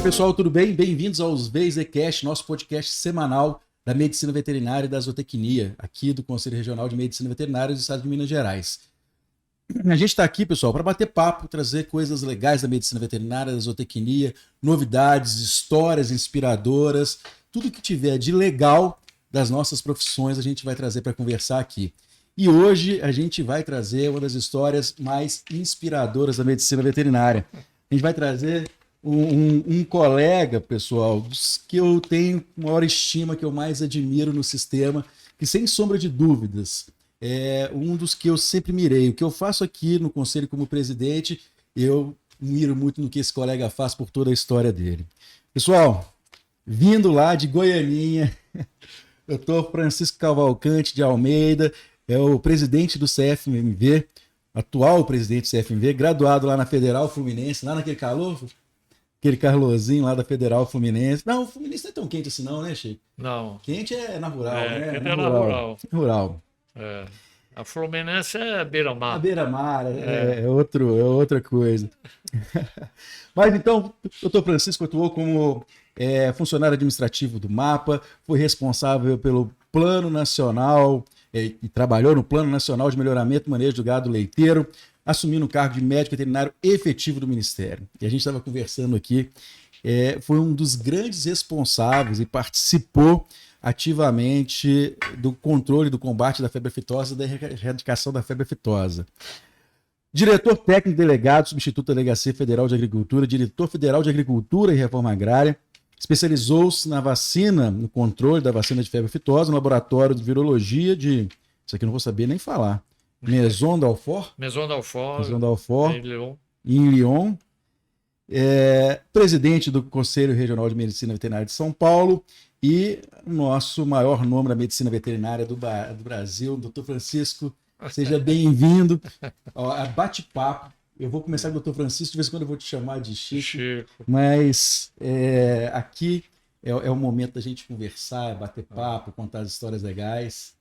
Pessoal, tudo bem? Bem-vindos aos VZCast, nosso podcast semanal da Medicina Veterinária e da Zootecnia, aqui do Conselho Regional de Medicina Veterinária do Estado de Minas Gerais. A gente está aqui, pessoal, para bater papo, trazer coisas legais da medicina veterinária, da zootecnia, novidades, histórias inspiradoras, tudo que tiver de legal das nossas profissões a gente vai trazer para conversar aqui. E hoje a gente vai trazer uma das histórias mais inspiradoras da medicina veterinária. A gente vai trazer um colega, pessoal, dos que eu tenho maior estima, que eu mais admiro no sistema, que sem sombra de dúvidas é um dos que eu sempre mirei. O que eu faço aqui no Conselho como presidente, eu miro muito no que esse colega faz por toda a história dele. Pessoal, vindo lá de Goianinha, Dr. Francisco Cavalcante de Almeida, é o presidente do CFMV, atual presidente do CFMV, graduado lá na Federal Fluminense, lá naquele calor, aquele calorzinho lá da Federal Fluminense. Não, o Fluminense não é tão quente assim não, né, Chico? Não. Quente é na rural, né? Quente é na rural. Rural. É. A Fluminense é beira-mar. A beira-mar é outra coisa. Mas então, o doutor Francisco atuou como funcionário administrativo do MAPA, foi responsável pelo Plano Nacional e trabalhou no Plano Nacional de Melhoramento e Manejo do Gado Leiteiro, assumindo o cargo de médico veterinário efetivo do Ministério. E a gente estava conversando aqui, foi um dos grandes responsáveis e participou ativamente do controle do combate da febre aftosa e da erradicação da febre aftosa. Diretor técnico delegado, substituto da Delegacia Federal de Agricultura, diretor federal de Agricultura e Reforma Agrária, especializou-se na vacina, no controle da vacina de febre aftosa, no laboratório de virologia de... Isso aqui eu não vou saber nem falar. Maison d'Alfort? Maison d'Alfort. Em Lyon. Presidente do Conselho Regional de Medicina Veterinária de São Paulo e nosso maior nome da medicina veterinária do Brasil, Dr. Francisco. Seja bem-vindo a bate-papo. Eu vou começar com o Dr. Francisco, de vez em quando eu vou te chamar de Chico. Mas aqui é o momento da gente conversar, bater papo, contar as histórias legais.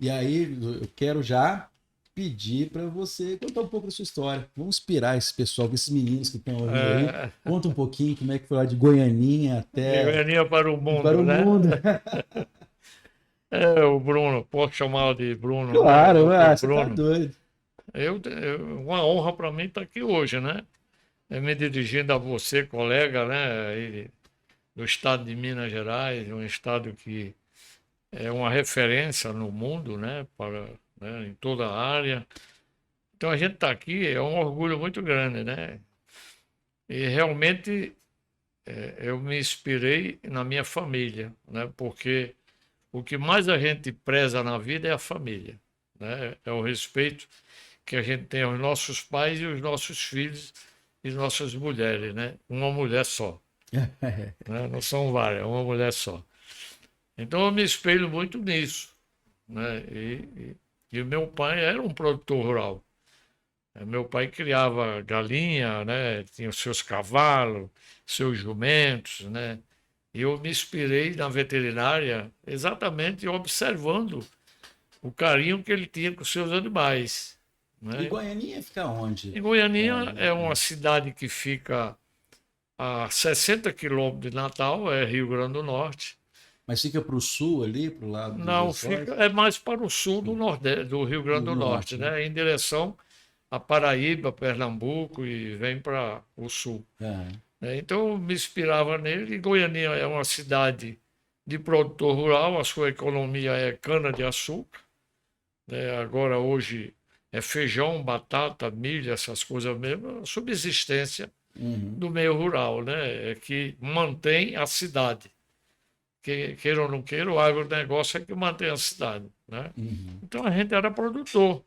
E aí eu quero já pedir para você contar um pouco da sua história. Vamos inspirar esse pessoal, esses meninos que estão ouvindo aí. Conta um pouquinho como é que foi lá de Goianinha até... Goianinha para o mundo, né? O Bruno, posso chamá-lo de Bruno? Claro, né? Você tá doido. Uma honra para mim estar aqui hoje, né? Me dirigindo a você, colega, né? Do estado de Minas Gerais, um estado que é uma referência no mundo, né? Em toda a área. Então a gente está aqui, é um orgulho muito grande, né? E realmente eu me inspirei na minha família, né? Porque o que mais a gente preza na vida é a família, né? É o respeito que a gente tem aos nossos pais e os nossos filhos e nossas mulheres, né? Uma mulher só, né? Não são várias, uma mulher só. Então eu me espelho muito nisso, né? E o meu pai era um produtor rural. Meu pai criava galinha, né? Tinha os seus cavalos, seus jumentos, né? E eu me inspirei na veterinária exatamente observando o carinho que ele tinha com os seus animais, né? E Goianinha fica onde? E Goianinha é uma cidade que fica a 60 quilômetros de Natal, é Rio Grande do Norte. Mas fica para o sul ali, para o lado do Não, é mais para o sul do Nordeste, do Rio Grande do Norte, né? Em direção a Paraíba, Pernambuco e vem para o sul. Então eu me inspirava nele. E Goianinha é uma cidade de produtor rural, a sua economia é cana-de-açúcar, né? Agora hoje é feijão, batata, milho, essas coisas mesmo, a subsistência do meio rural, né? É que mantém a cidade. Queira ou não queira, o agronegócio é que mantém a cidade, né? Então a gente era produtor.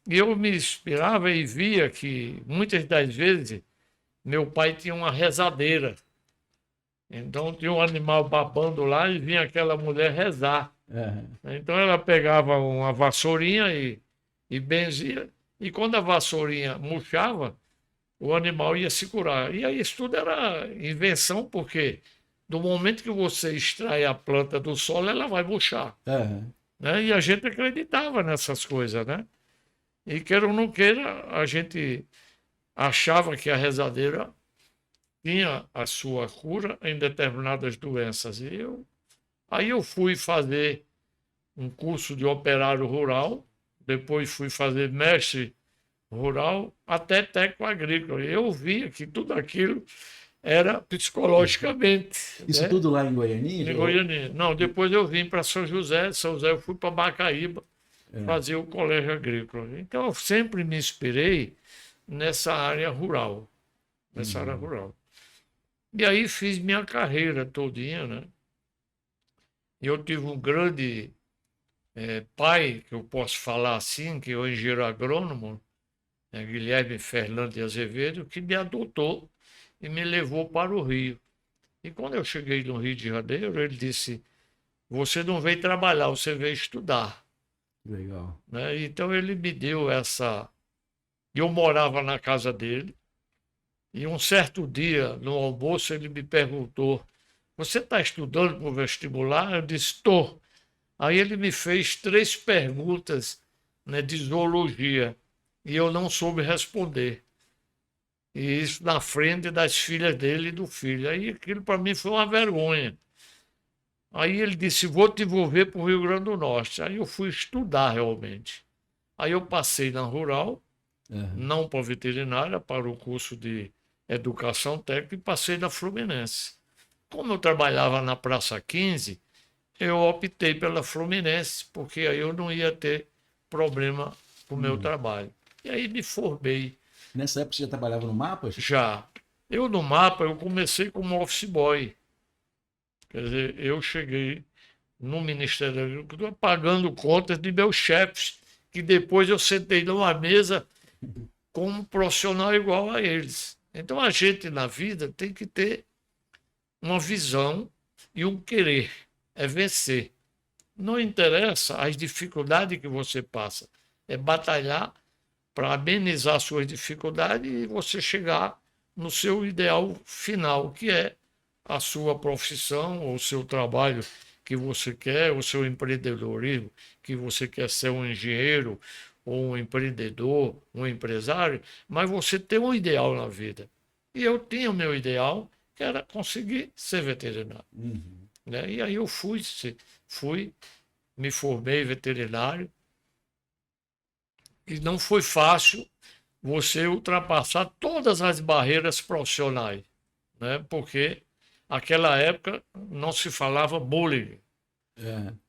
E eu me inspirava e via que muitas das vezes meu pai tinha uma rezadeira. Então tinha um animal babando lá e vinha aquela mulher rezar. Então ela pegava uma vassourinha e benzia. E quando a vassourinha murchava, o animal ia se curar. E aí isso tudo era invenção, porque do momento que você extrai a planta do solo, ela vai murchar. Né? E a gente acreditava nessas coisas, né? E queira ou não queira, a gente achava que a rezadeira tinha a sua cura em determinadas doenças. Aí eu fui fazer um curso de operário rural, depois fui fazer mestre rural, até técnico agrícola. Eu via que tudo aquilo era psicologicamente. Isso Né? tudo lá em Goiânia? Em Goiânia. Não, depois eu vim para São José, São José eu fui para Macaíba fazer o colégio agrícola. Então eu sempre me inspirei nessa área rural. Área rural. E aí fiz minha carreira todinha, né? Eu tive um grande pai, que eu posso falar assim, que é o engenheiro agrônomo, Guilherme Fernando de Azevedo, que me adotou e me levou para o Rio. E quando eu cheguei no Rio de Janeiro, ele disse: você não veio trabalhar, você veio estudar. Legal. Né? Então ele me deu essa. Eu morava na casa dele, e um certo dia, no almoço, ele me perguntou: você está estudando para o vestibular? Eu disse: estou. Aí ele me fez 3 perguntas, né, de zoologia, e eu não soube responder. E isso na frente das filhas dele e do filho. Aí aquilo para mim foi uma vergonha. Aí ele disse: vou te envolver para o Rio Grande do Norte. Aí eu fui estudar realmente. Aí eu passei na rural, não para veterinária, para o curso de educação técnica, e passei na Fluminense. Como eu trabalhava na Praça 15, eu optei pela Fluminense, porque aí eu não ia ter problema com o meu trabalho. E aí me formei. Nessa época você já trabalhava no Mapa? Já. Eu no Mapa, eu comecei como office boy. Quer dizer, eu cheguei no Ministério da Agricultura pagando contas de meus chefes, que depois eu sentei numa mesa como um profissional igual a eles. Então a gente na vida tem que ter uma visão e um querer, é vencer. Não interessa as dificuldades que você passa, é batalhar para amenizar suas dificuldades e você chegar no seu ideal final, que é a sua profissão, ou o seu trabalho que você quer, o seu empreendedorismo, que você quer ser um engenheiro, ou um empreendedor, um empresário, mas você tem um ideal na vida. E eu tinha o meu ideal, que era conseguir ser veterinário. Né? E aí eu fui, me formei veterinário, e não foi fácil você ultrapassar todas as barreiras profissionais, né? Porque naquela época não se falava bullying,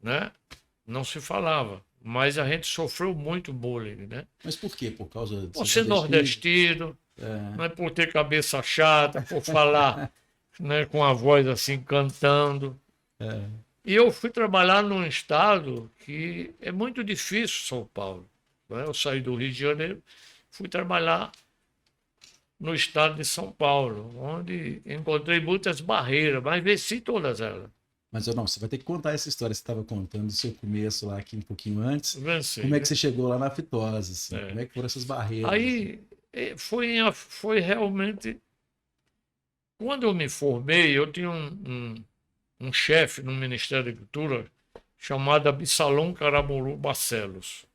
né? Não se falava, mas a gente sofreu muito bullying, né? Mas por quê? Por causa de por ser nordestino, não é por ter cabeça chata, por falar, né, com a voz assim cantando. E eu fui trabalhar num estado que é muito difícil, São Paulo. Né? Eu saí do Rio de Janeiro, fui trabalhar no estado de São Paulo, onde encontrei muitas barreiras, mas venci todas elas. Mas não, você vai ter que contar essa história. Você estava contando do seu começo lá aqui um pouquinho antes. Venci, como é que você chegou lá na fitose? Assim? Como é que foram essas barreiras? Aí foi realmente... Quando eu me formei, eu tinha um chefe no Ministério da Agricultura chamado Absalão Caramuru Barcelos.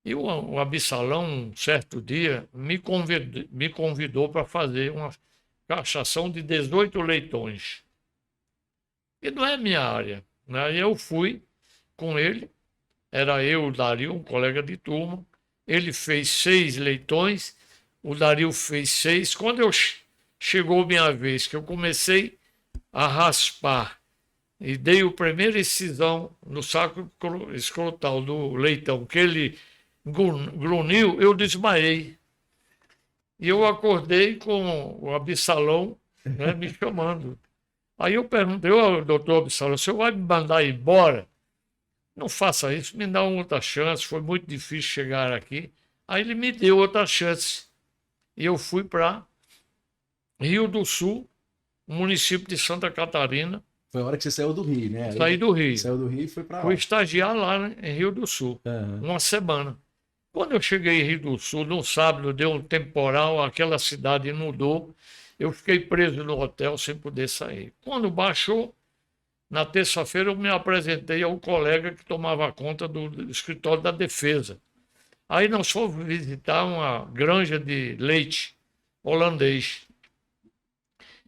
E o Absalão, um certo dia, me convidou para fazer uma castração de 18 leitões. E não é minha área. Né? Eu fui com ele, era eu, o Dario, um colega de turma. Ele fez 6 leitões, o Dario fez 6. Quando chegou minha vez, que eu comecei a raspar e dei a primeira incisão no saco escrotal do leitão, que ele grunhiu, eu desmaiei. E eu acordei com o Absalão, né, me chamando. Aí eu perguntei: doutor Absalão, o senhor vai me mandar embora? Não faça isso, me dá uma outra chance, foi muito difícil chegar aqui. Aí ele me deu outra chance. E eu fui para Rio do Sul, município de Santa Catarina. Foi a hora que você saiu do Rio, né? Saí do Rio. Saiu do Rio e foi para lá. Fui estagiar lá, né, em Rio do Sul, uma semana. Quando eu cheguei em Rio do Sul, no sábado, deu um temporal, aquela cidade inundou. Eu fiquei preso no hotel sem poder sair. Quando baixou, na terça-feira, eu me apresentei ao colega que tomava conta do escritório da defesa. Aí nós fomos visitar uma granja de leite holandês.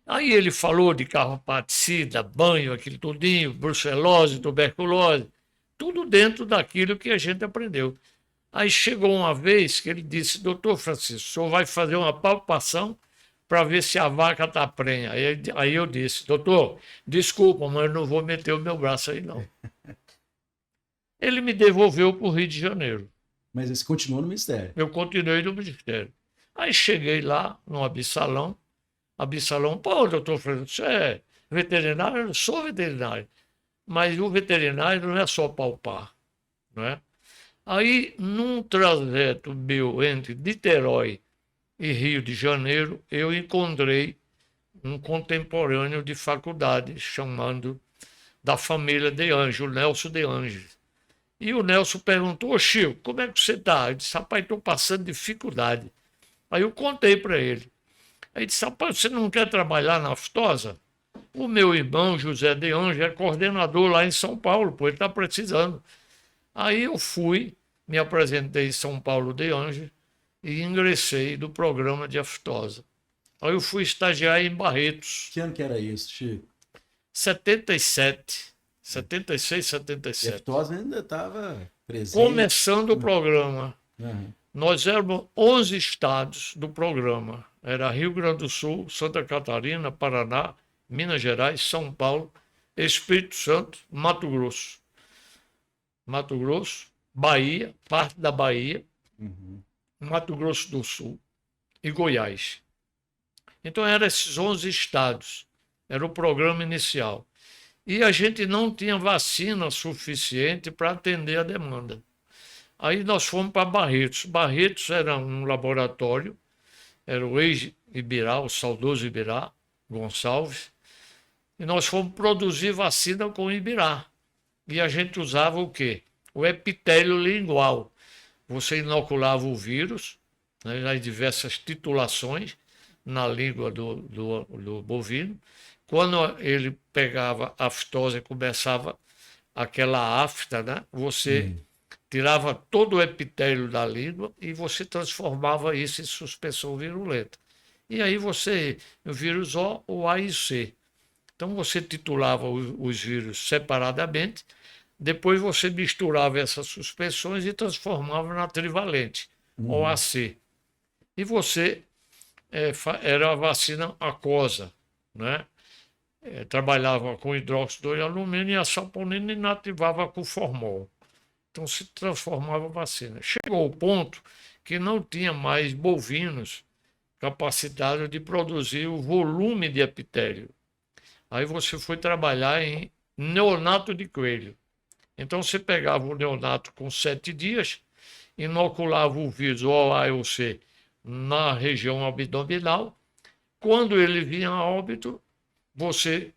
Aí ele falou de carrapaticida, banho, aquilo tudinho, brucelose, tuberculose, tudo dentro daquilo que a gente aprendeu. Aí chegou uma vez que ele disse, doutor Francisco, o senhor vai fazer uma palpação para ver se a vaca está prenha. Aí eu disse, doutor, desculpa, mas eu não vou meter o meu braço aí, não. Ele me devolveu para o Rio de Janeiro. Mas você continuou no Ministério? Eu continuei no Ministério. Aí cheguei lá, no Absalão, pô, doutor Francisco, você é veterinário? Eu não sou veterinário. Mas o veterinário não é só palpar, não é? Aí, num trajeto meu entre Niterói e Rio de Janeiro, eu encontrei um contemporâneo de faculdade chamando da família de Anjos, Nelson de Anjos. E o Nelson perguntou, ô Chico, como é que você está? Eu disse, rapaz, estou passando dificuldade. Aí eu contei para ele. Aí ele disse, rapaz, você não quer trabalhar na aftosa? O meu irmão, José de Anjos, é coordenador lá em São Paulo, pô, ele está precisando. Aí eu fui, me apresentei em São Paulo de Anjos e ingressei no programa de aftosa. Aí eu fui estagiar em Barretos. Que ano que era isso, Chico? 76, 77. E a aftosa ainda estava presente. Começando o programa. Uhum. Nós éramos 11 estados do programa. Era Rio Grande do Sul, Santa Catarina, Paraná, Minas Gerais, São Paulo, Espírito Santo, Mato Grosso. Mato Grosso, Bahia, parte da Bahia, Mato Grosso do Sul e Goiás. Então eram esses 11 estados. Era o programa inicial. E a gente não tinha vacina suficiente para atender a demanda. Aí nós fomos para Barretos. Barretos era um laboratório, era o ex-Ibirá, o saudoso Ibirá Gonçalves, e nós fomos produzir vacina com o Ibirá. E a gente usava o quê? O epitélio lingual. Você inoculava o vírus, né, nas diversas titulações na língua do bovino. Quando ele pegava a aftose e começava aquela afta, né, você tirava todo o epitélio da língua e você transformava isso em suspensão virulenta. E aí você, o vírus O, o A e o C. Então você titulava os vírus separadamente, depois você misturava essas suspensões e transformava na trivalente, OAC. E você era a vacina aquosa, né? Trabalhava com hidróxido de alumínio e a saponina inativava com formol. Então se transformava a vacina. Chegou o ponto que não tinha mais bovinos capacitados de produzir o volume de epitélio. Aí você foi trabalhar em neonato de coelho. Então você pegava o neonato com 7 dias, inoculava o vírus OA ou C na região abdominal. Quando ele vinha a óbito, você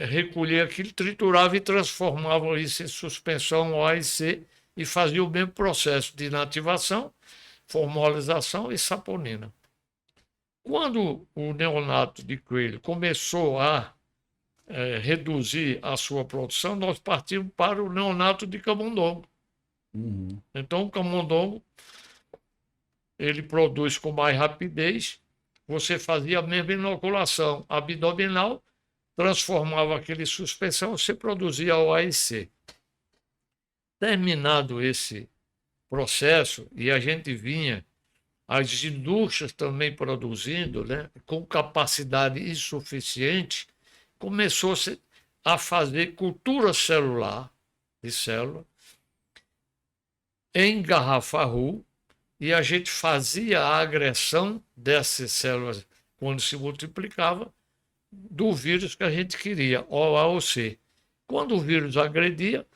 recolhia aquilo, triturava e transformava isso em suspensão OA e C e fazia o mesmo processo de inativação, formalização e saponina. Quando o neonato de coelho começou a reduzir a sua produção, nós partimos para o neonato de camundongo. Então, o camundongo, ele produz com mais rapidez, você fazia a mesma inoculação abdominal, transformava aquele suspensão, você produzia o AIC. Terminado esse processo, e a gente vinha, as indústrias também produzindo, né, com capacidade insuficiente, começou-se a fazer cultura celular, de célula, em garrafa-ru, e a gente fazia a agressão dessas células, quando se multiplicava, do vírus que a gente queria, OA ou C. Quando o vírus agredia,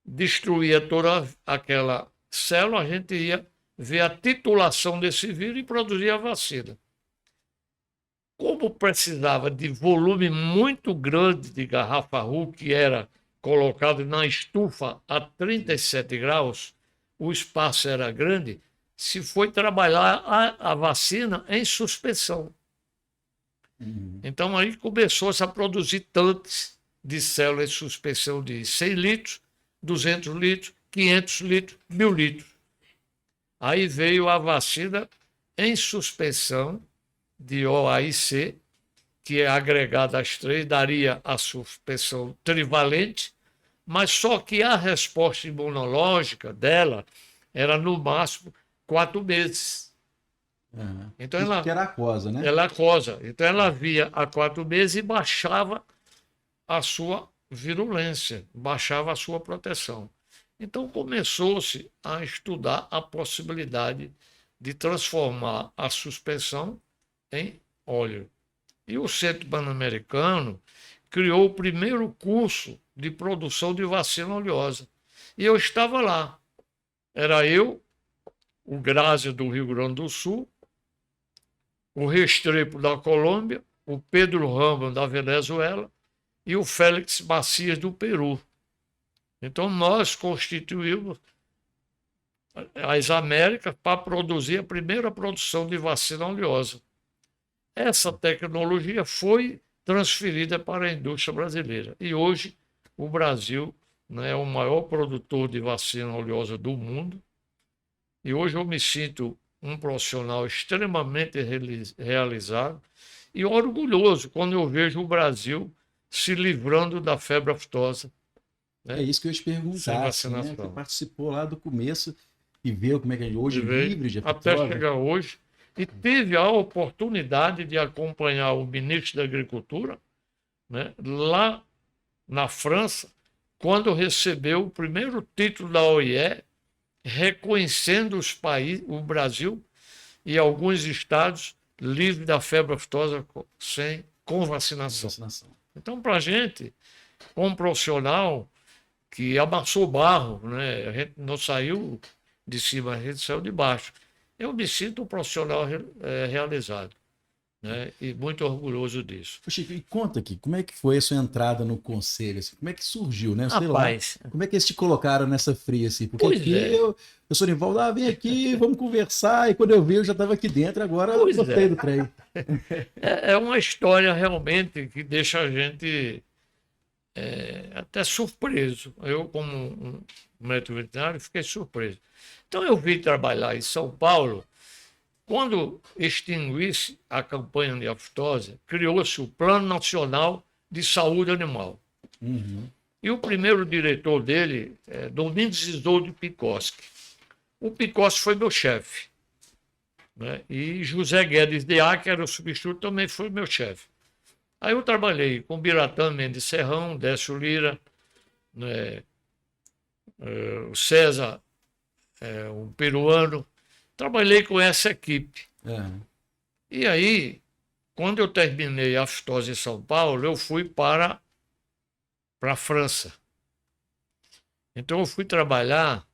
destruía toda aquela célula, a gente ia ver a titulação desse vírus e produzia a vacina. Como precisava de volume muito grande de garrafa-ru, que era colocado na estufa a 37 graus, o espaço era grande, se foi trabalhar a vacina em suspensão. Então aí começou-se a produzir tanques de células em suspensão de 100 litros, 200 litros, 500 litros, 1000 litros. Aí veio a vacina em suspensão de OA e C, que é agregada às 3, daria a suspensão trivalente, mas só que a resposta imunológica dela era no máximo 4 meses. Então isso que era aquosa, né? Ela aquosa. Então ela via a 4 meses e baixava a sua virulência, baixava a sua proteção. Então começou-se a estudar a possibilidade de transformar a suspensão em óleo. E o Centro Pan-Americano criou o primeiro curso de produção de vacina oleosa. E eu estava lá. Era eu, o Grazi do Rio Grande do Sul, o Restrepo da Colômbia, o Pedro Ramos da Venezuela e o Félix Macias do Peru. Então nós constituímos as Américas para produzir a primeira produção de vacina oleosa. Essa tecnologia foi transferida para a indústria brasileira. E hoje o Brasil, né, é o maior produtor de vacina oleosa do mundo. E hoje eu me sinto um profissional extremamente realizado e orgulhoso quando eu vejo o Brasil se livrando da febre aftosa. Né? É isso que eu ia te perguntar. Né? Você participou lá do começo e viu como é que é hoje livre de até chegar hoje. E tive a oportunidade de acompanhar o ministro da Agricultura, né, lá na França, quando recebeu o primeiro título da OIE, reconhecendo os países, o Brasil e alguns estados livres da febre aftosa com vacinação. Então, para a gente, um profissional que amassou barro, né, a gente não saiu de cima, a gente saiu de baixo. Eu me sinto um profissional realizado, né, e muito orgulhoso disso. Chico, e conta aqui, como é que foi a sua entrada no conselho? Assim, como é que surgiu, né? Sei Rapaz, lá, como é que eles te colocaram nessa fria, assim? Porque aqui eu sou Nivaldo, vem aqui, vamos conversar, e quando eu vi, eu já estava aqui dentro, agora eu gostei do trem. É uma história realmente que deixa a gente até surpreso. Eu, como um médico veterinário, fiquei surpreso. Então eu vim trabalhar em São Paulo. Quando extinguisse a campanha de aftosa, criou-se o Plano Nacional de Saúde Animal. Uhum. E o primeiro diretor dele é Domingos Isolde Pikoski. O Pikoski foi meu chefe, né? E José Guedes de A, que era o substituto, também foi meu chefe. Aí eu trabalhei com Biratã Mendes Serrão, Décio Lira, né? O César, um peruano. Trabalhei com essa equipe. E aí, quando eu terminei a aftose em São Paulo, eu fui para a França. Então eu fui trabalhar,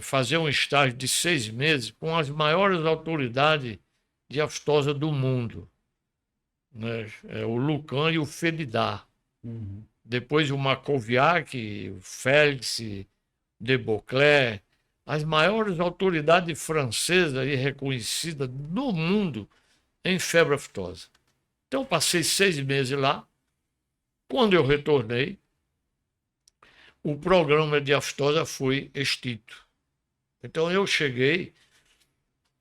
fazer um estágio de 6 meses com as maiores autoridades de aftosa do mundo, né? O Lucan e o Felidar. Uhum. Depois o Makoviak, o Félix, de Beauclerc, as maiores autoridades francesas e reconhecidas no mundo em febre aftosa. Então, passei 6 meses lá. Quando eu retornei, o programa de aftosa foi extinto. Então, eu cheguei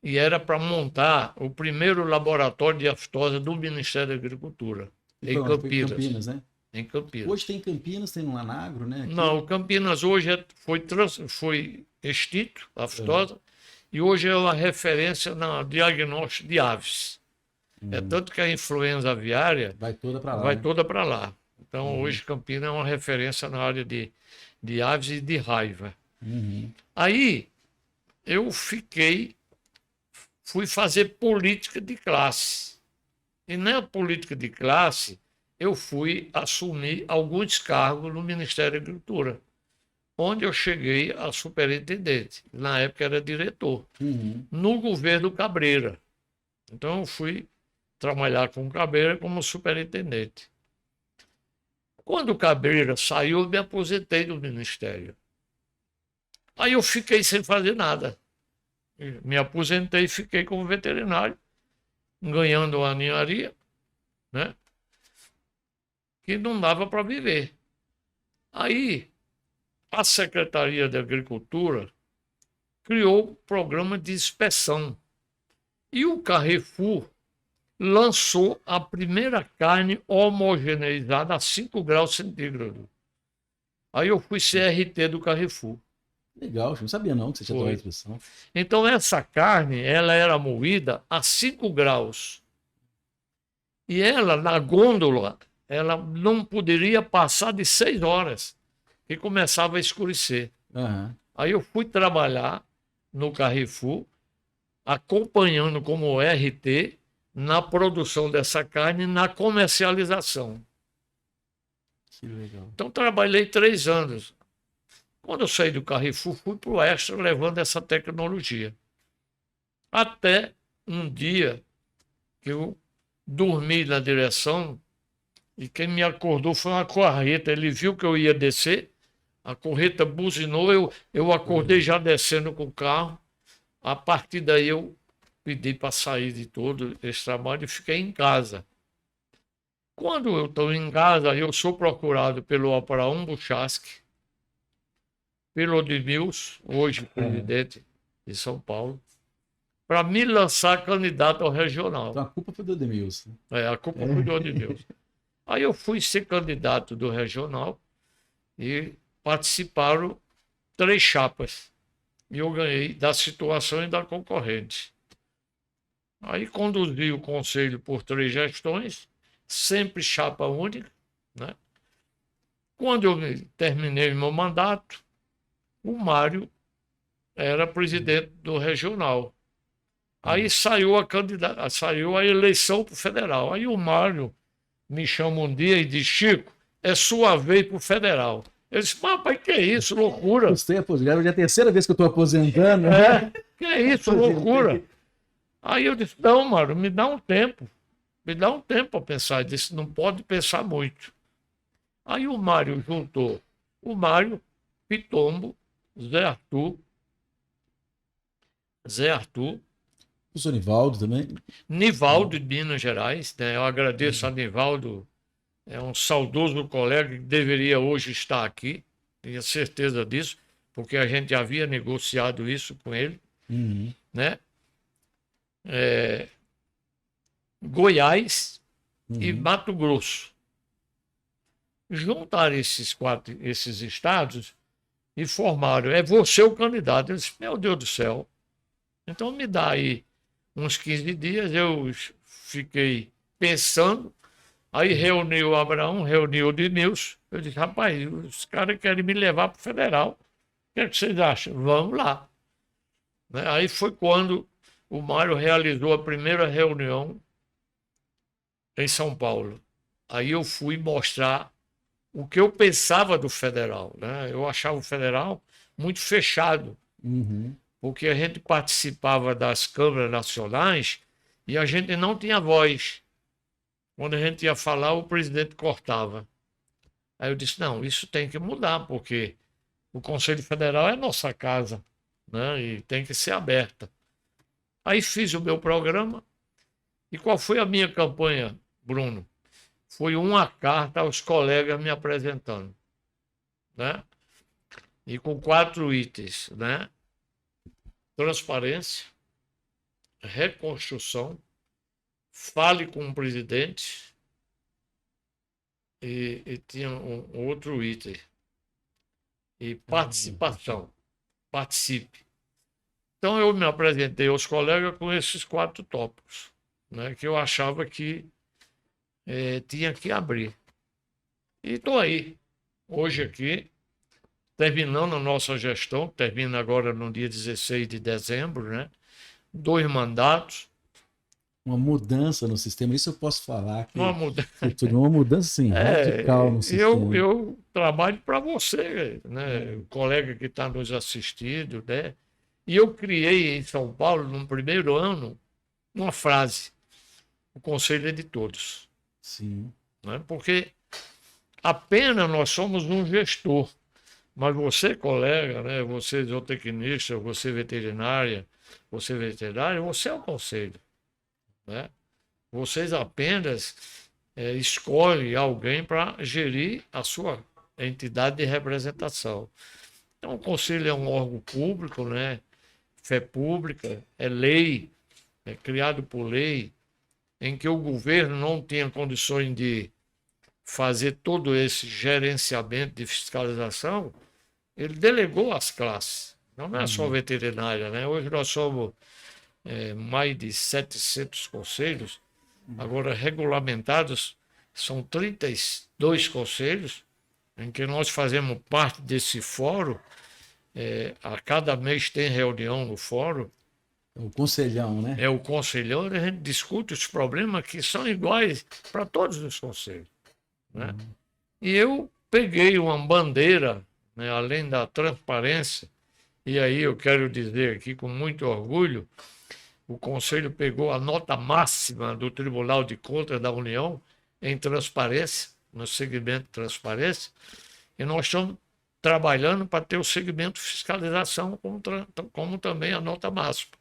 e era para montar o primeiro laboratório de aftosa do Ministério da Agricultura, em Campinas. Né? Em Campinas. Hoje tem Campinas, tem no Lanagro, né? Aqui... Não, Campinas hoje foi extinto, a aftosa, e hoje é uma referência no diagnóstico de aves. É tanto que a influenza aviária vai toda para lá. Vai toda para lá. Então, hoje Campinas é uma referência na área de aves e de raiva. Aí, eu fui fazer política de classe. E na política de classe, eu fui assumir alguns cargos no Ministério da Agricultura, onde eu cheguei a superintendente. Na época era diretor, no governo Cabreira. Então eu fui trabalhar com o Cabreira como superintendente. Quando o Cabreira saiu, eu me aposentei do Ministério. Aí eu fiquei sem fazer nada. Me aposentei e fiquei como veterinário, ganhando a ninharia, né? Que não dava para viver. Aí, a Secretaria de Agricultura criou o programa de inspeção. E o Carrefour lançou a primeira carne homogeneizada a 5 graus centígrados. Aí eu fui CRT do Carrefour. Legal, eu não sabia não que você tinha tomado a expressão. Então essa carne, ela era moída a 5 graus. E ela, na gôndola, ela não poderia passar de 6 horas, que começava a escurecer. Uhum. Aí eu fui trabalhar no Carrefour, acompanhando como RT na produção dessa carne e na comercialização. Que legal. Então trabalhei 3 anos. Quando eu saí do Carrefour, fui para o Extra levando essa tecnologia. Até um dia que eu dormi na direção e quem me acordou foi uma carreta. Ele viu que eu ia descer, a carreta buzinou, eu acordei já descendo com o carro. A partir daí eu pedi para sair de todo esse trabalho e fiquei em casa. Quando eu estou em casa, eu sou procurado pelo Abraão Buchaski, pelo Odmilson, hoje presidente de São Paulo, para me lançar candidato ao regional. Então a culpa foi do Odmilson. A culpa foi do Odmilson. Aí eu fui ser candidato do regional e participaram 3 chapas. E eu ganhei da situação e da concorrente. Aí conduzi o conselho por 3 gestões, sempre chapa única, né? Quando eu terminei meu mandato, o Mário era presidente do regional. Aí saiu a eleição para o federal. Aí o Mário me chama um dia e diz: Chico, é sua vez para o federal. Eu disse: papai, que é isso, loucura. Gostei, aposentado. Já é a terceira vez que eu estou aposentando. Que é isso, loucura. Aí eu disse: não, Mário, me dá um tempo. Me dá um tempo para pensar. Ele disse: não pode pensar muito. Aí o Mário juntou o Mário, Pitombo, Zé Arthur, o senhor Nivaldo também. Nivaldo de Minas Gerais, né? Eu agradeço a Nivaldo, é um saudoso colega que deveria hoje estar aqui, tenho certeza disso, porque a gente já havia negociado isso com ele, né? Goiás e Mato Grosso. Juntaram esses estados e formaram: é você o candidato. Eu disse: meu Deus do céu. Então me dá aí uns 15 dias, eu fiquei pensando, aí reuni o Abraão, reuni o Denilson, eu disse: rapaz, os caras querem me levar para o federal, o que é que vocês acham? Vamos lá. Né? Aí foi quando o Mário realizou a primeira reunião em São Paulo. Aí eu fui mostrar o que eu pensava do federal. Né? Eu achava o federal muito fechado. Porque a gente participava das câmaras nacionais e a gente não tinha voz. Quando a gente ia falar, o presidente cortava. Aí eu disse: não, isso tem que mudar, porque o Conselho Federal é nossa casa, né? E tem que ser aberta. Aí fiz o meu programa. E qual foi a minha campanha, Bruno? Foi uma carta aos colegas me apresentando, né? E com 4 itens, né? Transparência, reconstrução, fale com o presidente e tinha um outro item. E participação, participe. Então eu me apresentei aos colegas com esses 4 tópicos, né, que eu achava que tinha que abrir. E estou aí, hoje aqui, terminando a nossa gestão, termina agora no dia 16 de dezembro, né? 2 mandatos. Uma mudança no sistema, isso eu posso falar. Uma mudança. Uma mudança, sim, radical no sistema. Eu trabalho para você, né? O colega que está nos assistindo, né? E eu criei em São Paulo, no primeiro ano, uma frase: o conselho é de todos. Sim. Né? Porque apenas nós somos um gestor. Mas você, colega, né? Você zootecnista, você veterinária, você veterinário, você é o conselho. Né? Vocês apenas escolhem alguém para gerir a sua entidade de representação. Então, o conselho é um órgão público, né? Fé pública, é lei, é criado por lei, em que o governo não tinha condições de fazer todo esse gerenciamento de fiscalização, ele delegou às classes. Não é só veterinária, né? Hoje nós somos mais de 700 conselhos, agora regulamentados são 32 conselhos, em que nós fazemos parte desse fórum. A cada mês tem reunião no fórum. O conselhão, né? É o conselhão, a gente discute os problemas que são iguais para todos os conselhos. Né? E eu peguei uma bandeira, né, além da transparência, e aí eu quero dizer aqui com muito orgulho, o Conselho pegou a nota máxima do Tribunal de Contas da União em transparência, no segmento de transparência, e nós estamos trabalhando para ter o segmento de fiscalização como também a nota máxima.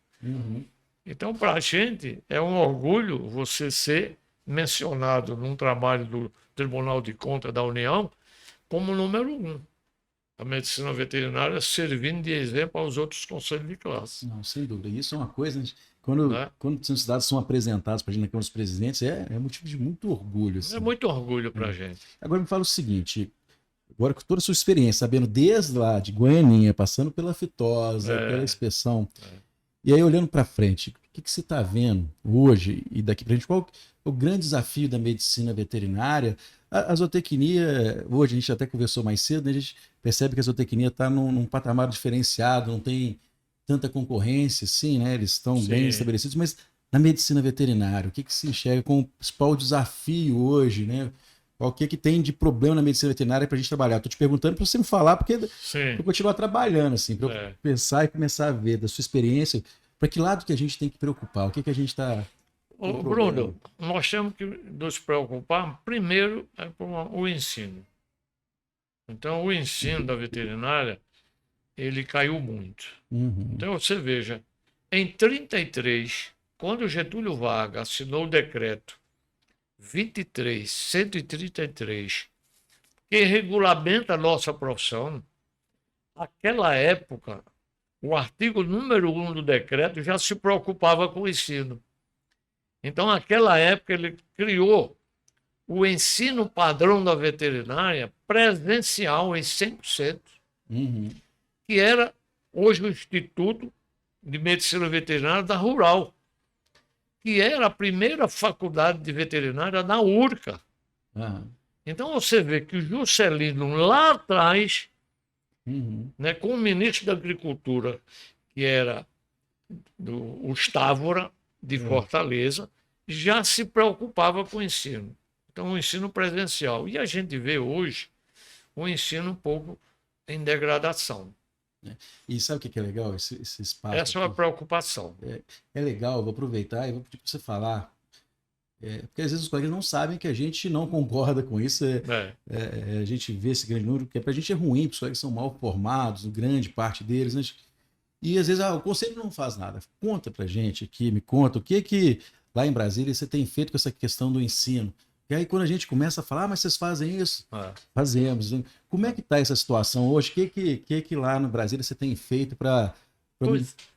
Então, para a gente, é um orgulho você ser mencionado num trabalho do Tribunal de Contas da União como número 1. A medicina veterinária servindo de exemplo aos outros conselhos de classe. Não, sem dúvida. Isso é uma coisa, quando esses dados são apresentados para a gente na Câmara dos Presidentes, é motivo de muito orgulho. Assim. É muito orgulho para a gente. Agora me fala o seguinte, agora com toda a sua experiência, sabendo desde lá de Goianinha, passando pela fitosa, pela inspeção, e aí olhando para frente, o que você está vendo hoje e daqui para frente? Qual é o grande desafio da medicina veterinária? A zootecnia, hoje a gente até conversou mais cedo, né? A gente percebe que a zootecnia está num patamar diferenciado, não tem tanta concorrência, assim, né? Eles estão bem estabelecidos, mas na medicina veterinária, o que se enxerga como o principal desafio hoje, né? O que tem de problema na medicina veterinária para a gente trabalhar? Estou te perguntando para você me falar, porque eu continuar trabalhando, assim, para eu pensar e começar a ver da sua experiência, para que lado que a gente tem que preocupar? O que a gente está... Bruno, nós temos que nos preocupar, primeiro, com o ensino. Então, o ensino da veterinária, ele caiu muito. Então, você veja, em 1933, quando Getúlio Vargas assinou o decreto 23.133, que regulamenta a nossa profissão, naquela época, o artigo número 1 do decreto já se preocupava com o ensino. Então, naquela época, ele criou o ensino padrão da veterinária presencial em 100%, que era hoje o Instituto de Medicina Veterinária da Rural, que era a primeira faculdade de veterinária da URCA. Então, você vê que o Juscelino, lá atrás, né, com o ministro da Agricultura, que era o Stávora, de Fortaleza, já se preocupava com o ensino. Então, o ensino presencial. E a gente vê hoje o ensino um pouco em degradação. E sabe o que é legal? Esse espaço. Essa é uma preocupação. É legal, vou aproveitar e vou pedir para você falar. Porque às vezes os colegas não sabem que a gente não concorda com isso. A gente vê esse grande número, porque para a gente é ruim, os colegas são mal formados, grande parte deles, né? E às vezes o conselho não faz nada. Conta pra gente aqui, me conta o que lá em Brasília você tem feito com essa questão do ensino. E aí quando a gente começa a falar, mas vocês fazem isso? Fazemos. Como é que está essa situação hoje? O que lá no Brasília você tem feito para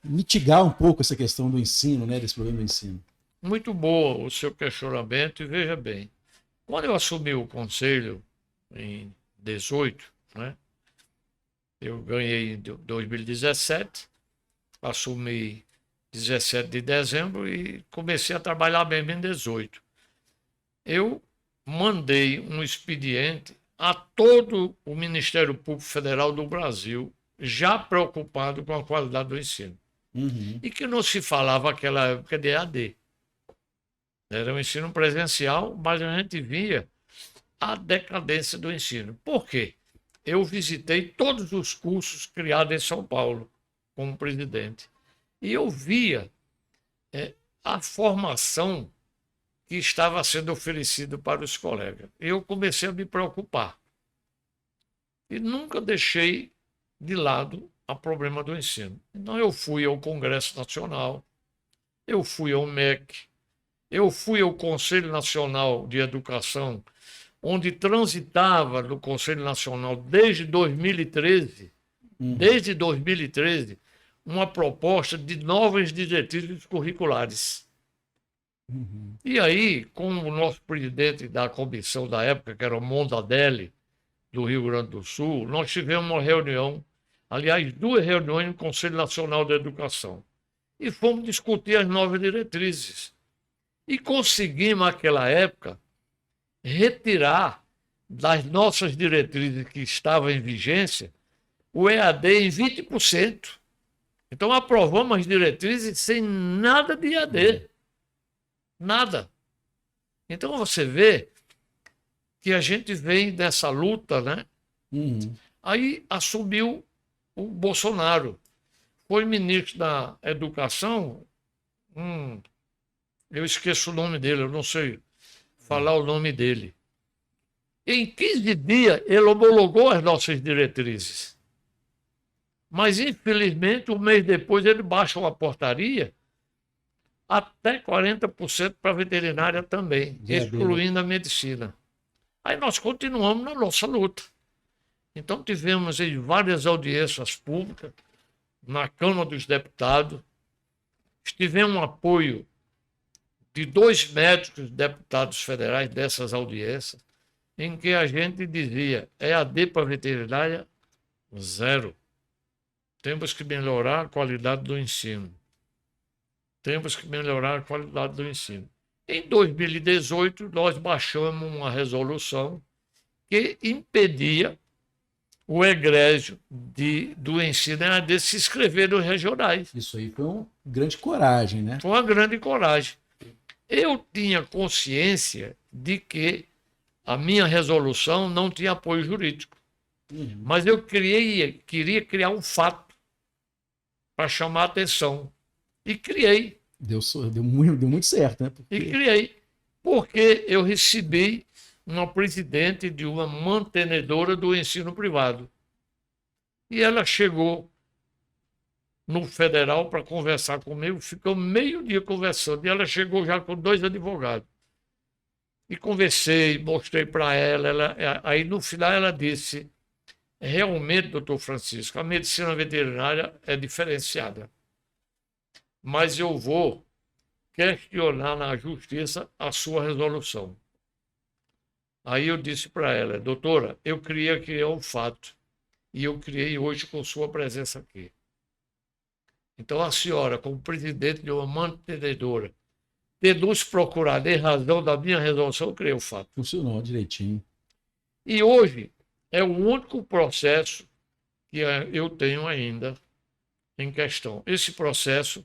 mitigar um pouco essa questão do ensino, né, desse problema do ensino? Muito boa o seu questionamento, e veja bem, quando eu assumi o conselho em 2018, né, eu ganhei em 2017, assumi 17 de dezembro e comecei a trabalhar mesmo em 18. Eu mandei um expediente a todo o Ministério Público Federal do Brasil, já preocupado com a qualidade do ensino. E que não se falava naquela época de EAD. Era um ensino presencial, mas a gente via a decadência do ensino. Por quê? Eu visitei todos os cursos criados em São Paulo como presidente. E eu via a formação que estava sendo oferecida para os colegas. Eu comecei a me preocupar. E nunca deixei de lado o problema do ensino. Então eu fui ao Congresso Nacional, eu fui ao MEC, eu fui ao Conselho Nacional de Educação, onde transitava no Conselho Nacional desde 2013, uma proposta de novas diretrizes curriculares. E aí, com o nosso presidente da comissão da época, que era o Mondadelli, do Rio Grande do Sul, nós tivemos uma reunião, aliás, 2 reuniões no Conselho Nacional da Educação. E fomos discutir as novas diretrizes. E conseguimos, naquela época, retirar das nossas diretrizes que estavam em vigência o EAD em 20%. Então, aprovamos as diretrizes sem nada de EAD. Nada. Então, você vê que a gente vem dessa luta, né? Aí assumiu o Bolsonaro. Foi ministro da Educação, eu esqueço o nome dele, eu não sei falar o nome dele. Em 15 dias, ele homologou as nossas diretrizes. Mas, infelizmente, um mês depois, ele baixa uma portaria até 40% para a veterinária também, excluindo a medicina. Aí nós continuamos na nossa luta. Então, tivemos aí várias audiências públicas na Câmara dos Deputados. Tivemos um apoio de 2 médicos deputados federais dessas audiências, em que a gente dizia: EAD para veterinária, 0. Temos que melhorar a qualidade do ensino. Temos que melhorar a qualidade do ensino. Em 2018, nós baixamos uma resolução que impedia o egrégio do ensino EAD se inscrever nos regionais. Isso aí foi uma grande coragem, né? Foi uma grande coragem. Eu tinha consciência de que a minha resolução não tinha apoio jurídico. Mas eu queria criar um fato para chamar a atenção. E criei. Deu muito certo, né? E criei. Porque eu recebi uma presidente de uma mantenedora do ensino privado. E ela chegou no federal para conversar comigo, ficou meio dia conversando, e ela chegou já com 2 advogados. E conversei, mostrei para ela, aí no final ela disse: realmente, doutor Francisco, a medicina veterinária é diferenciada, mas eu vou questionar na justiça a sua resolução. Aí eu disse para ela: doutora, eu queria criar um fato, e eu criei hoje com sua presença aqui. Então, a senhora, como presidente de uma mantenedora, ter nos procurado em razão da minha resolução, eu criei o fato. Funcionou direitinho. E hoje é o único processo que eu tenho ainda em questão. Esse processo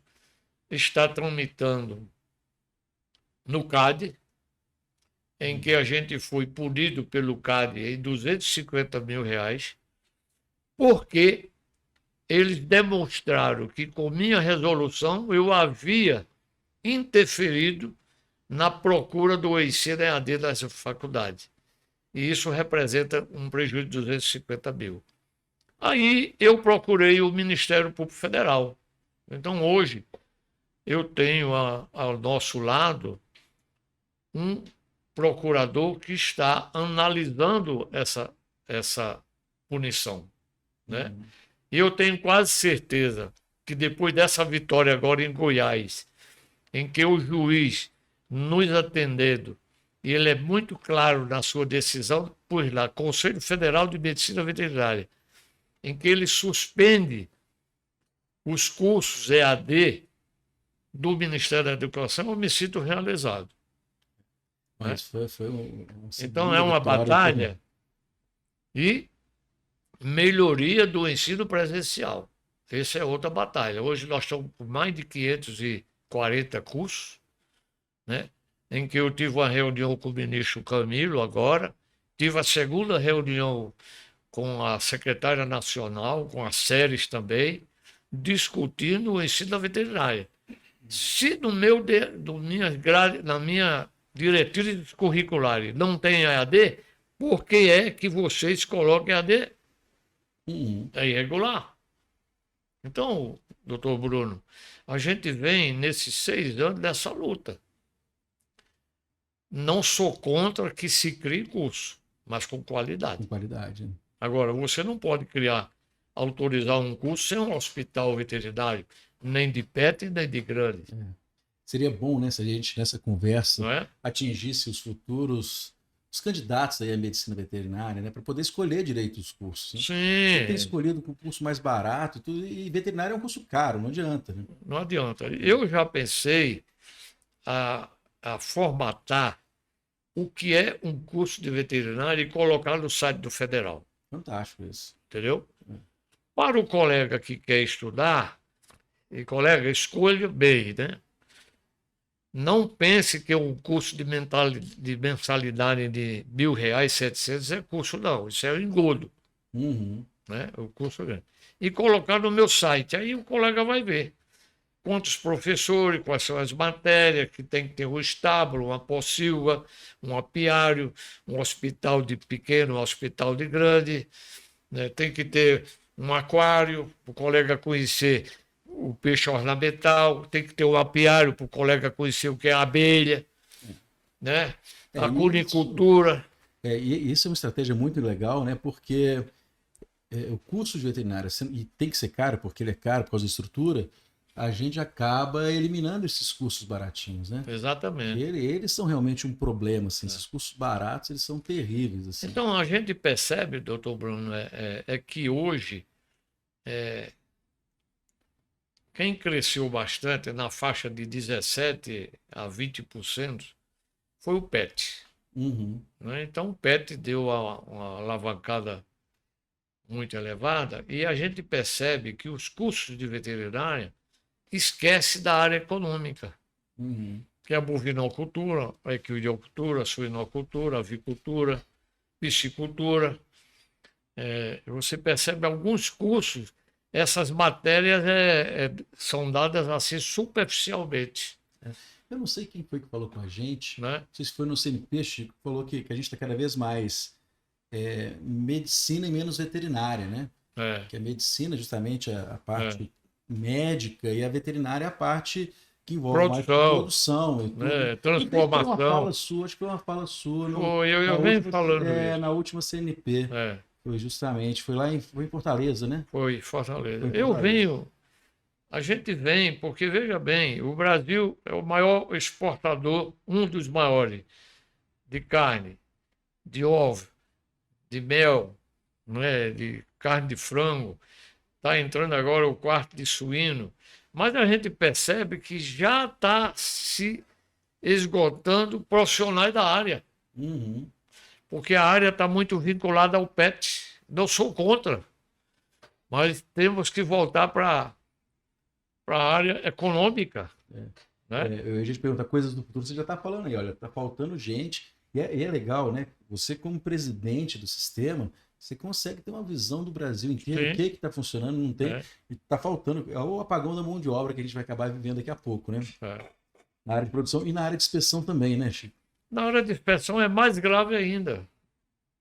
está tramitando no CAD, em que a gente foi punido pelo CAD em R$250 mil, porque eles demonstraram que, com minha resolução, eu havia interferido na procura do ensino EAD das faculdades. E isso representa um prejuízo de 250 mil. Aí eu procurei o Ministério Público Federal. Então, hoje, eu tenho ao nosso lado um procurador que está analisando essa punição, né? E eu tenho quase certeza que depois dessa vitória agora em Goiás, em que o juiz nos atendendo, e ele é muito claro na sua decisão, pois lá, Conselho Federal de Medicina Veterinária, em que ele suspende os cursos EAD do Ministério da Educação, eu me sinto realizado. Mas né? foi Então é uma batalha e melhoria do ensino presencial. Essa é outra batalha. Hoje nós estamos com mais de 540 cursos, né? Em que eu tive uma reunião com o ministro Camilo agora, tive a segunda reunião com a secretária nacional, com as séries também, discutindo o ensino da veterinária. Se na minha diretriz curricular não tem EAD, por que é que vocês colocam EAD? É irregular. Então, doutor Bruno, a gente vem nesses 6 anos dessa luta. Não sou contra que se crie curso, mas com qualidade. Com qualidade. Agora, você não pode autorizar um curso sem um hospital veterinário, nem de pet, nem de grande. Seria bom, né, se a gente, nessa conversa, não é? atingisse os candidatos aí à medicina veterinária, né, para poder escolher direito os cursos. Né? Você tem Sim, escolhido o curso mais barato e tudo, e veterinário é um curso caro, não adianta, né? não adianta. Eu já pensei a formatar o que é um curso de veterinário e colocar no site do Federal, Fantástico isso. entendeu? Para o colega que quer estudar, e colega, escolha bem, né? Não pense que um curso de mensalidade de R$ 1.000, 700 é curso, não. Isso é um engodo, Uhum. né? O curso é. E colocar no meu site. Aí o colega vai ver quantos professores, quais são as matérias, que tem que ter um estábulo, uma pocilga, um apiário, um hospital de pequeno, um hospital de grande, né? Tem que ter um aquário, para o colega conhecer o peixe ornamental, tem que ter um apiário para o colega conhecer o que é a abelha, né? A cunicultura. E isso é uma estratégia muito legal, né? Porque o curso de veterinária, e tem que ser caro, porque ele é caro por causa da estrutura, a gente acaba eliminando esses cursos baratinhos, né? Exatamente. Eles são realmente um problema, assim. Esses cursos baratos, eles são terríveis, assim. Então, a gente percebe, doutor Bruno, que hoje quem cresceu bastante na faixa de 17% a 20% foi o PET. Uhum. Né? Então, o PET deu uma alavancada muito elevada e a gente percebe que os cursos de veterinária esquecem da área econômica, Uhum. que é a bovinocultura, a equinocultura, a suinocultura, a avicultura, piscicultura. Você percebe alguns cursos, essas matérias são dadas assim superficialmente. Eu não sei quem foi que falou com a gente, Né? não sei se foi no CNPeixe, que falou que a gente está cada vez mais medicina e menos veterinária, né? Que a medicina justamente a parte médica e a veterinária é a parte que envolve mais produção e tudo. Transformação. Uma fala sua, acho que foi uma fala sua eu venho falando isso. Na última CNP. Foi justamente, foi em Fortaleza, né? Foi em Fortaleza. A gente vem, porque veja bem, o Brasil é o maior exportador, um dos maiores, de carne, de ovo, de mel, né, de carne de frango. Está entrando agora o quarto de suíno. Mas a gente percebe que já está se esgotando profissionais da área. Uhum. Porque a área está muito vinculada ao PET. Não sou contra, mas temos que voltar para a área econômica. Né? A gente pergunta coisas do futuro, você já está falando aí, olha, está faltando gente. E é legal, né? Você, como presidente do sistema, você consegue ter uma visão do Brasil inteiro, o que está funcionando, não tem. E está faltando. É o apagão da mão de obra que a gente vai acabar vivendo daqui a pouco, né? Na área de produção e na área de inspeção também, né, Chico? Na área de inspeção é mais grave ainda.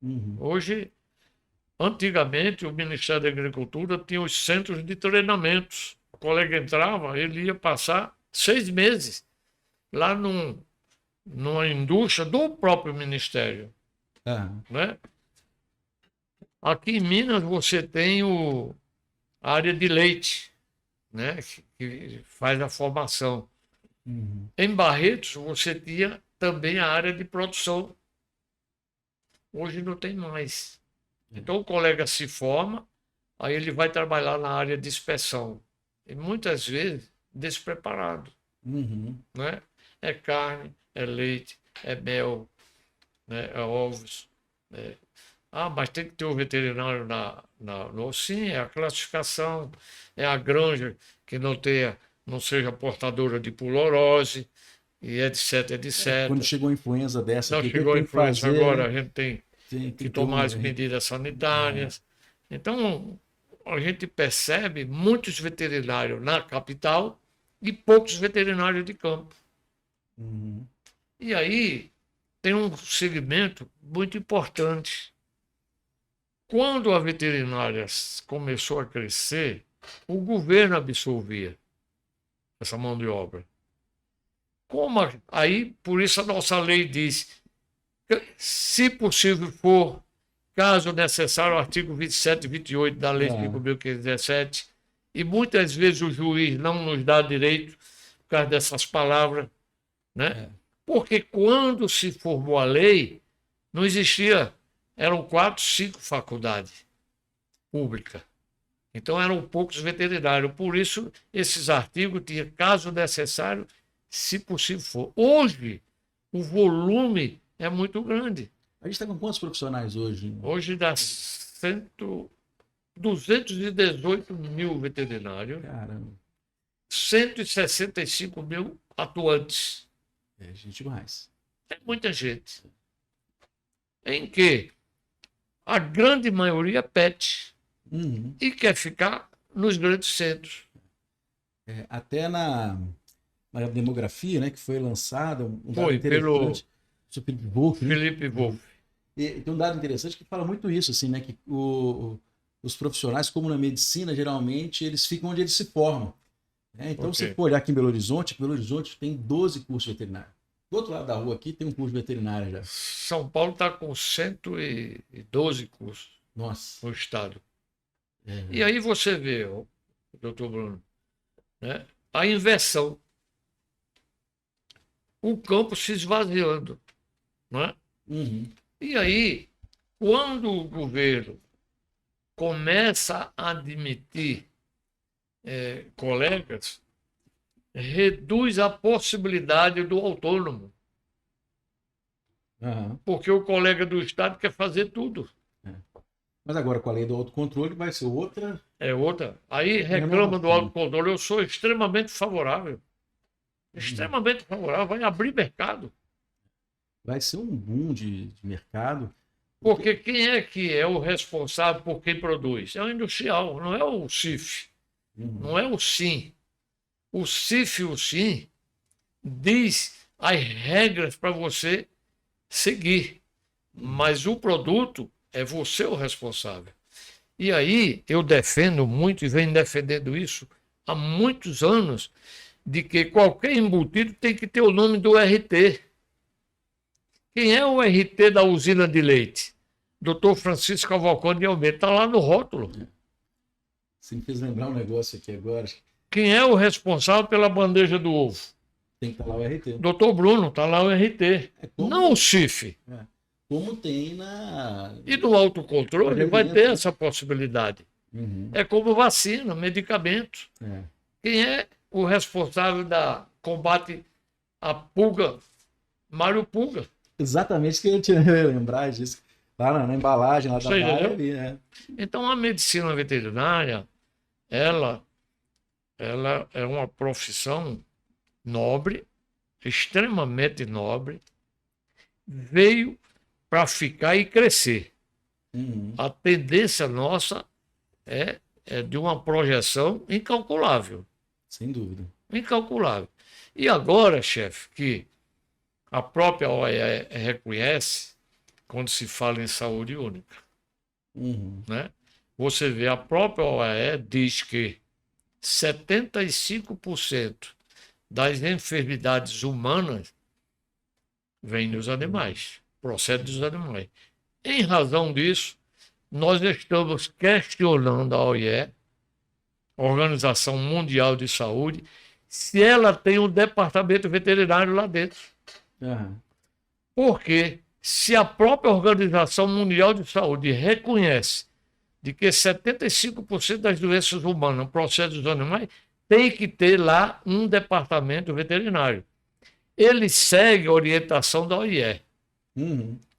Uhum. Hoje, antigamente, o Ministério da Agricultura tinha os centros de treinamentos. O colega entrava, ele ia passar 6 meses lá numa indústria do próprio Ministério. Né? Aqui em Minas você tem a área de leite, né? Que faz a formação. Uhum. Em Barretos você tinha também a área de produção. Hoje não tem mais. Então o colega se forma, aí ele vai trabalhar na área de inspeção. E muitas vezes despreparado. Uhum. Né? É carne, é leite, é mel, né? É ovos. Mas tem que ter o veterinário sim, é a classificação, é a granja que não seja portadora de pulorose, e etc, etc. Quando chegou a influenza dessa, não chegou a influenza agora, a gente tem que tomar as medidas sanitárias. Então, a gente percebe muitos veterinários na capital e poucos veterinários de campo. Uhum. E aí tem um segmento muito importante. Quando a veterinária começou a crescer, o governo absorvia essa mão de obra. Aí, por isso a nossa lei diz, se possível for, caso necessário, o artigo 27 e 28 da lei 5.517, e muitas vezes o juiz não nos dá direito, causa dessas palavras, né? Porque quando se formou a lei, não existia, eram 4, 5 faculdades públicas. Então eram poucos veterinários. Por isso, esses artigos tinham, caso necessário, se possível for. Hoje, o volume é muito grande. A gente está com quantos profissionais hoje? Hoje dá 218 mil veterinários. Caramba. 165 mil atuantes. É gente demais. É muita gente. Em que a grande maioria é pet e quer ficar nos grandes centros. Até na demografia, né, que foi lançada, um dado Foi pelo Felipe Wolff, né? Felipe Wolff. E tem um dado interessante que fala muito isso, assim, né, que os profissionais, como na medicina, geralmente, eles ficam onde eles se formam. Né? Então, se você for olhar aqui em Belo Horizonte tem 12 cursos veterinários. Do outro lado da rua aqui tem um curso veterinário já. São Paulo está com 112 cursos. Nossa. No estado. E aí você vê, doutor Bruno, né, a inversão. O campo se esvaziando. Né? E aí, quando o governo começa a admitir colegas, reduz a possibilidade do autônomo. Porque o colega do Estado quer fazer tudo. Mas agora, com a lei do autocontrole, vai ser outra. É outra. Aí reclama do autocontrole. Eu sou extremamente favorável. Extremamente favorável. Vai abrir mercado. Vai ser um boom de mercado. Porque quem é que é o responsável por quem produz? É o industrial, não é o CIF. Não é o SIM. O CIF e o SIM diz as regras para você seguir. Mas o produto é você o responsável. E aí eu defendo muito, e venho defendendo isso há muitos anos, de que qualquer embutido tem que ter o nome do RT. Quem é o RT da usina de leite? Dr. Francisco Cavalcante de Almeida, está lá no rótulo. Você me fez lembrar um negócio aqui agora. Quem é o responsável pela bandeja do ovo? Tem que estar lá o RT. Dr. Bruno, está lá o RT. Não o CIF. Como tem na... E no autocontrole vai ter essa possibilidade. É como vacina, medicamento. Quem é o responsável da combate à pulga? Mário Pulga. Exatamente que eu tinha lembrar disso. Lá na embalagem, lá da barra ali, né? Então, a medicina veterinária, ela é uma profissão nobre, extremamente nobre, veio para ficar e crescer. A tendência nossa é de uma projeção incalculável. Sem dúvida. Incalculável. E agora, chefe, que a própria OIE reconhece, quando se fala em saúde única, né? Você vê, a própria OIE diz que 75% das enfermidades humanas vêm dos animais, procedem dos animais. Em razão disso, nós estamos questionando a OIE, Organização Mundial de Saúde, se ela tem um departamento veterinário lá dentro. Porque se a própria Organização Mundial de Saúde reconhece de que 75% das doenças humanas procedem dos animais, tem que ter lá um departamento veterinário. Ele segue a orientação da OIE.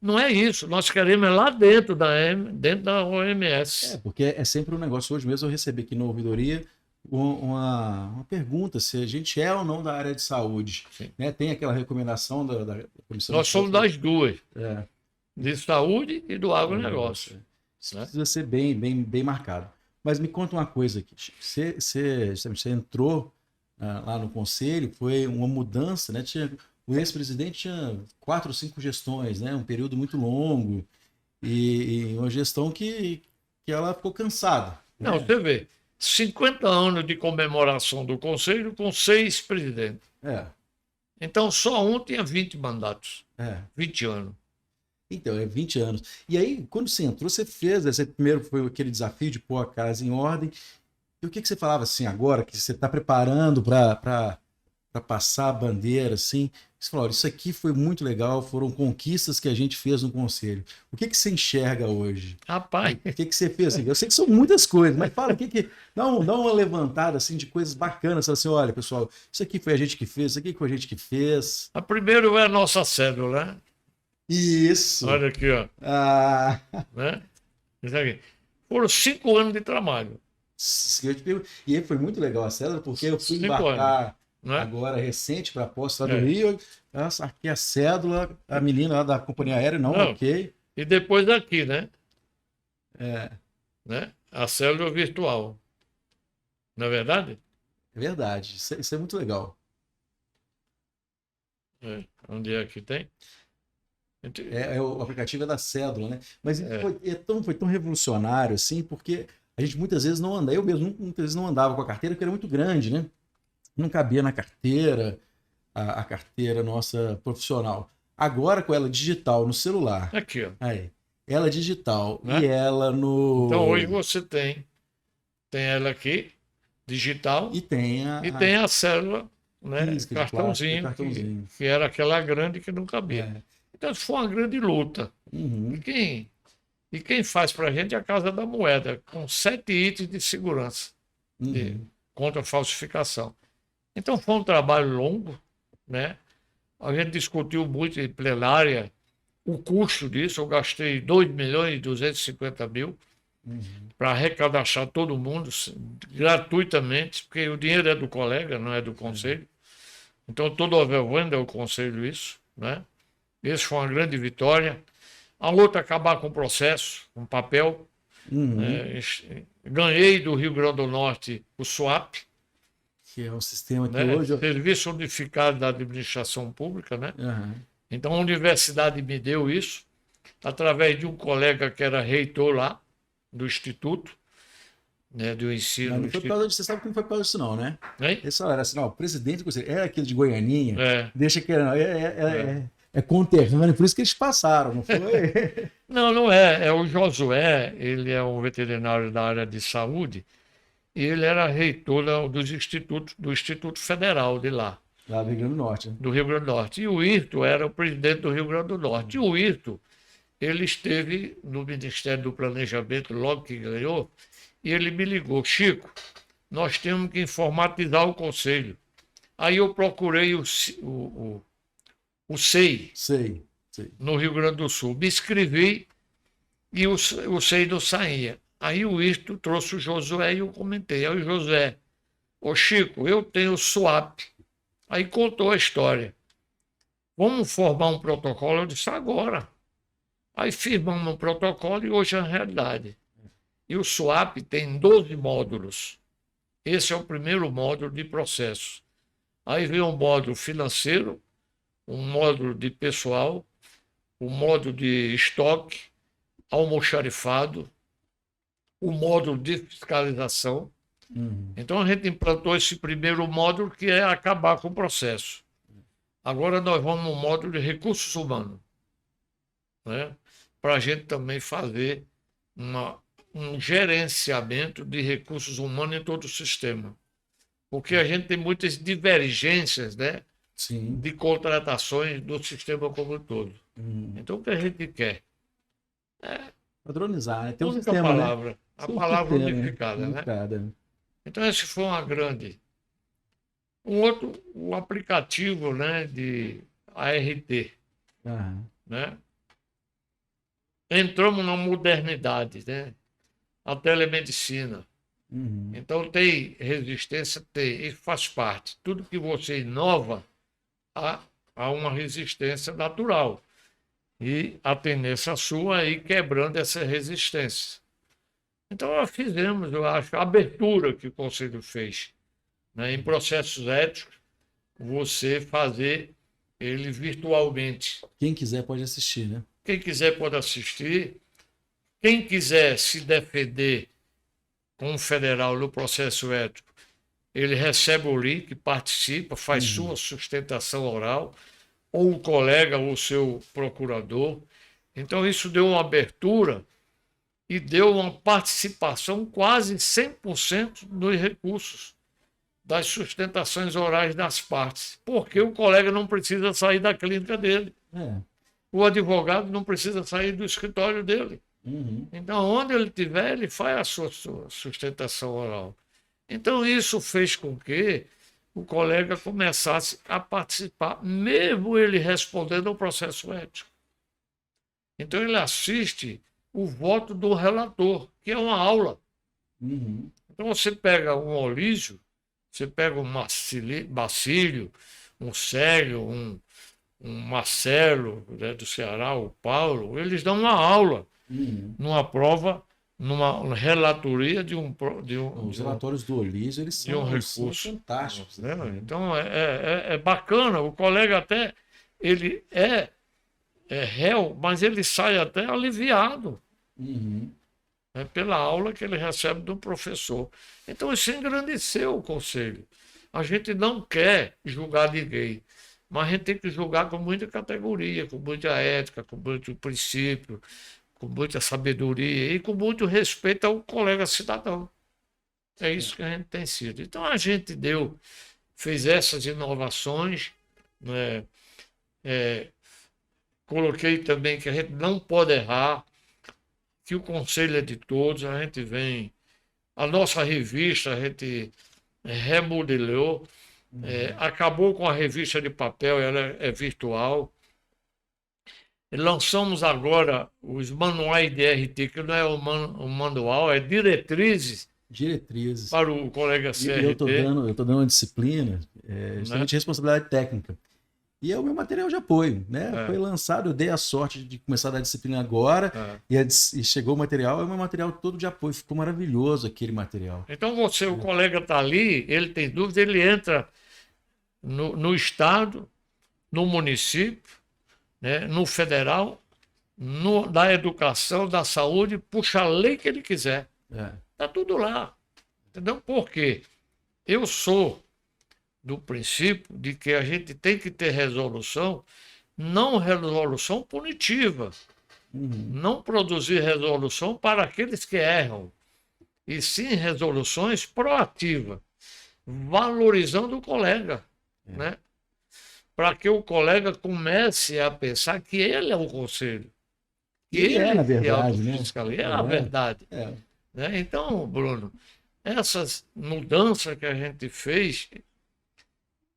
Não é isso, nós queremos lá dentro da OMS. Porque é sempre um negócio. Hoje mesmo eu recebi aqui na ouvidoria uma pergunta se a gente é ou não da área de saúde. Né? Tem aquela recomendação da Comissão Nós somos das duas, É. de saúde e do agronegócio. Isso precisa ser bem marcado. Mas me conta uma coisa aqui. Você entrou lá no conselho, foi uma mudança, né? O ex-presidente tinha 4 ou 5 gestões, né? Um período muito longo e uma gestão que ela ficou cansada. Não, você vê, 50 anos de comemoração do conselho com 6 presidentes. Então só um tinha 20 mandatos, 20 anos. Então, 20 anos. E aí, quando você entrou, você fez, você primeiro foi aquele desafio de pôr a casa em ordem. E o que você falava assim agora, que você está preparando para para passar a bandeira, assim, você falou, isso aqui foi muito legal, foram conquistas que a gente fez no Conselho. O que você enxerga hoje? Rapaz. O que você fez? Assim? Eu sei que são muitas coisas, mas fala, dá uma levantada assim, de coisas bacanas. Assim, olha, pessoal, isso aqui foi a gente que fez, isso aqui foi a gente que fez. A primeiro é a nossa cédula, né? Isso. Olha aqui, ó. Ah. Né? Isso aqui. Foram 5 anos de trabalho. E aí foi muito legal a cédula, porque eu fui 5 embarcar anos, né? agora recente para a posse lá do Rio. Aqui a cédula, a menina lá da companhia aérea, não, ok. E depois daqui, né? É. Né? A cédula virtual. Não é verdade? É verdade. Isso é muito legal. Onde é que tem? O aplicativo é da cédula, né? Mas foi tão revolucionário assim, porque a gente muitas vezes não anda. Eu mesmo muitas vezes não andava com a carteira, porque era muito grande, né? Não cabia na carteira, a carteira nossa profissional. Agora com ela digital no celular. Aqui, ó. Aí, ela digital, né? E ela no... Então hoje você tem ela aqui, digital, e tem a célula, né? Cartãozinho, que era aquela grande que não cabia. Então isso foi uma grande luta. Uhum. E quem faz para a gente é a Casa da Moeda, com 7 itens de segurança contra a falsificação. Então foi um trabalho longo, né? A gente discutiu muito em plenária o custo disso. Eu gastei 2.250.000 para recadastrar todo mundo gratuitamente, porque o dinheiro é do colega, não é do conselho. Então todo overwhelmed é o conselho isso, né? Esse foi uma grande vitória. A outra, acabar com o processo, com papel. Ganhei do Rio Grande do Norte o SWAP, que é um sistema que hoje... Serviço Unificado da Administração Pública, né? Então a universidade me deu isso, através de um colega que era reitor lá, do Instituto, né, do ensino. Mas não foi por causa disso, você sabe que não foi por causa disso não, né? Esse era assim, não, o presidente do conselho era aquele de Goianinha, deixa que é conterrâneo, por isso que eles passaram, não foi? Não é. É o Josué, ele é um veterinário da área de saúde, e ele era reitor do Instituto Federal de lá. Lá do Rio Grande do Norte. Do Rio Grande do Norte. E o Irto era o presidente do Rio Grande do Norte. E o Irto, ele esteve no Ministério do Planejamento logo que ganhou, e ele me ligou, Chico, nós temos que informatizar o Conselho. Aí eu procurei o SEI, no Rio Grande do Sul. Me inscrevi e o SEI não saía. Aí o Irto trouxe o Josué e eu comentei. Aí o Josué, ô Chico, eu tenho o SWAP. Aí contou a história. Vamos formar um protocolo? Eu disse, agora. Aí firmamos um protocolo e hoje é a realidade. E o SWAP tem 12 módulos. Esse é o primeiro módulo de processo. Aí vem um módulo financeiro, um módulo de pessoal, um módulo de estoque, almoxarifado, o módulo de fiscalização. Então a gente implantou esse primeiro módulo, que é acabar com o processo. Agora nós vamos no módulo de recursos humanos, né? Para a gente também fazer um gerenciamento de recursos humanos em todo o sistema. Porque a gente tem muitas divergências, né? De contratações do sistema como um todo. Então o que a gente quer? Padronizar, né? Tem um sistema, palavra, né? A palavra unificada, né? Então esse foi uma grande. Um outro, o aplicativo, né, de ART, né? Entramos na modernidade, né? A telemedicina. Então tem resistência, tem, e faz parte. Tudo que você inova, há uma resistência natural. E a tendência sua é ir quebrando essa resistência. Então nós fizemos, eu acho, a abertura que o Conselho fez, né? Em processos éticos, você fazer ele virtualmente. Quem quiser pode assistir, né? Quem quiser pode assistir. Quem quiser se defender com o federal no processo ético, ele recebe o link, participa, faz sua sustentação oral, ou o colega ou o seu procurador. Então isso deu uma abertura e deu uma participação quase 100% nos recursos. das sustentações orais das partes, porque o colega não precisa sair da clínica dele. O advogado não precisa sair do escritório dele. Então, onde ele estiver, ele faz a sua sustentação oral. Então, isso fez com que o colega começasse a participar, mesmo ele respondendo ao processo ético. Então, ele assiste o voto do relator, que é uma aula. Então, você pega um Olísio, você pega um Bacílio, um Célio, um Marcelo, né, do Ceará, o Paulo, eles dão uma aula numa prova, numa relatoria de um. Os relatórios do Olísio, eles são fantásticos. Né? Então, é bacana. O colega até, ele é réu, mas ele sai até aliviado. Pela aula que ele recebe do professor. Então, isso engrandeceu o conselho. A gente não quer julgar ninguém, mas a gente tem que julgar com muita categoria, com muita ética, com muito princípio, com muita sabedoria e com muito respeito ao colega cidadão. É isso que a gente tem sido. Então, a gente fez essas inovações, né? Coloquei também que a gente não pode errar, que o conselho é de todos, a gente vem. A nossa revista, a gente remodelou, acabou com a revista de papel, ela é virtual. Lançamos agora os manuais de RT, que não é um manual, é diretrizes para o colega CRT. Eu estou dando uma disciplina, justamente de responsabilidade técnica. E é o meu material de apoio, né? Foi lançado, eu dei a sorte de começar a dar disciplina agora, e chegou o material, é o meu material todo de apoio. Ficou maravilhoso aquele material. Então o colega está ali, ele tem dúvida, ele entra no Estado, no município, né? No federal, da educação, da saúde, puxa a lei que ele quiser. Está tudo lá. Entendeu? Por quê? Eu sou do princípio de que a gente tem que ter resolução, não resolução punitiva, não produzir resolução para aqueles que erram, e sim resoluções proativas, valorizando o colega, né? Para que o colega comece a pensar que ele é o conselho, que ele é, na verdade, é a verdade. Né? Então, Bruno, essas mudanças que a gente fez,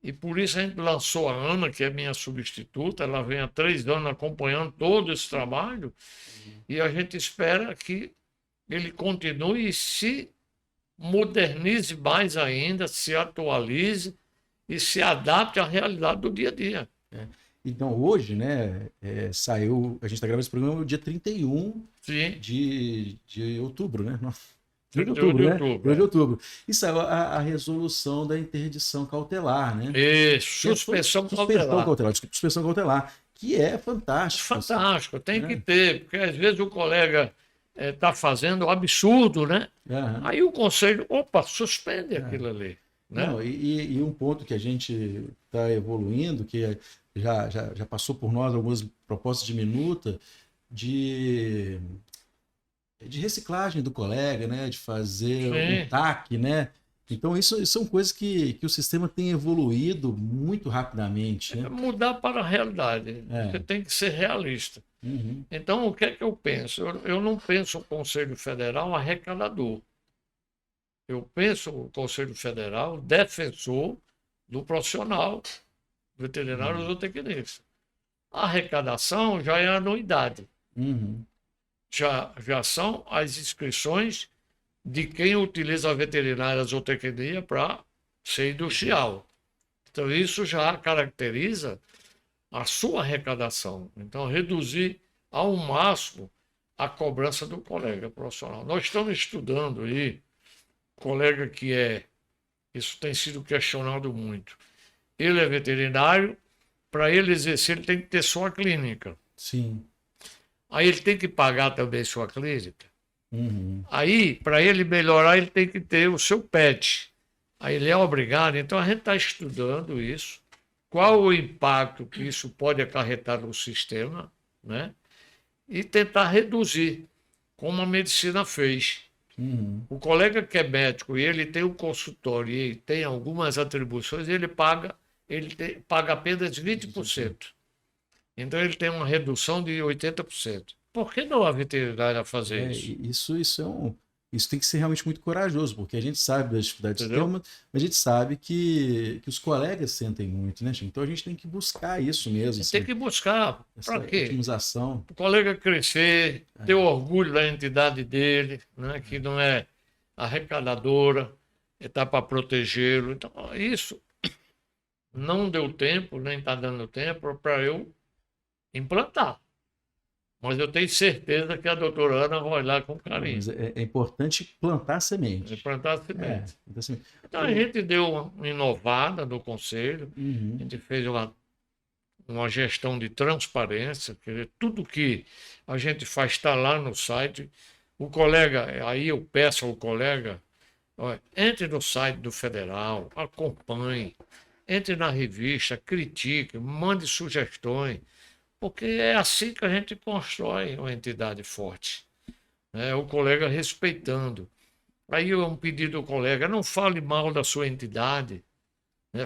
e por isso a gente lançou a Ana, que é minha substituta, ela vem há 3 anos acompanhando todo esse trabalho, e a gente espera que ele continue e se modernize mais ainda, se atualize e se adapte à realidade do dia a dia. Então, hoje, né, saiu, a gente está gravando esse programa no dia 31 de outubro, né? 2 de outubro. E saiu a resolução da interdição cautelar, né? Suspensão cautelar. Suspensão cautelar, que é fantástico. Fantástico, tem que ter, porque às vezes o colega está fazendo um absurdo, né? Aí o conselho, suspende aquilo ali. Né? Não, e um ponto que a gente está evoluindo, que já passou por nós algumas propostas de minuta, de reciclagem do colega, né? De fazer um TAC, né? Então, isso são coisas que o sistema tem evoluído muito rapidamente. Né? Mudar para a realidade. Você tem que ser realista. Então, o que é que eu penso? Eu não penso o Conselho Federal arrecadador. Eu penso o Conselho Federal defensor do profissional veterinário zootecnista. A arrecadação já é a anuidade. Já são as inscrições de quem utiliza a veterinária zootecnia para ser industrial. Então, isso já caracteriza a sua arrecadação. Então, reduzir ao máximo a cobrança do colega profissional. Nós estamos estudando aí, colega isso tem sido questionado muito. Ele é veterinário, para ele exercer, ele tem que ter sua clínica. Sim. Aí ele tem que pagar também sua clínica. Aí, para ele melhorar, ele tem que ter o seu PET. Aí ele é obrigado. Então, a gente está estudando isso. Qual o impacto que isso pode acarretar no sistema, né? E tentar reduzir, como a medicina fez. O colega que é médico e ele tem um consultório e tem algumas atribuições, ele paga apenas 20%. Então ele tem uma redução de 80%. Por que não a veterinária fazer isso? Isso tem que ser realmente muito corajoso, porque a gente sabe das dificuldades do sistema, mas a gente sabe que os colegas sentem muito, né, Chico? Então a gente tem que buscar isso mesmo. Tem que buscar. Para quê? Otimização. O colega crescer, ter orgulho da entidade dele, né, que não é arrecadadora, está para protegê-lo. Então, isso não deu tempo, nem está dando tempo para eu implantar. Mas eu tenho certeza que a doutora Ana vai olhar com carinho. Mas é importante plantar semente. Plantar semente. Então a gente deu uma inovada no conselho, a gente fez uma gestão de transparência, quer dizer, tudo que a gente faz está lá no site. O colega, aí eu peço ao colega, entre no site do Federal, acompanhe, entre na revista, critique, mande sugestões, porque é assim que a gente constrói uma entidade forte. O colega respeitando. Aí é um pedido ao colega, não fale mal da sua entidade,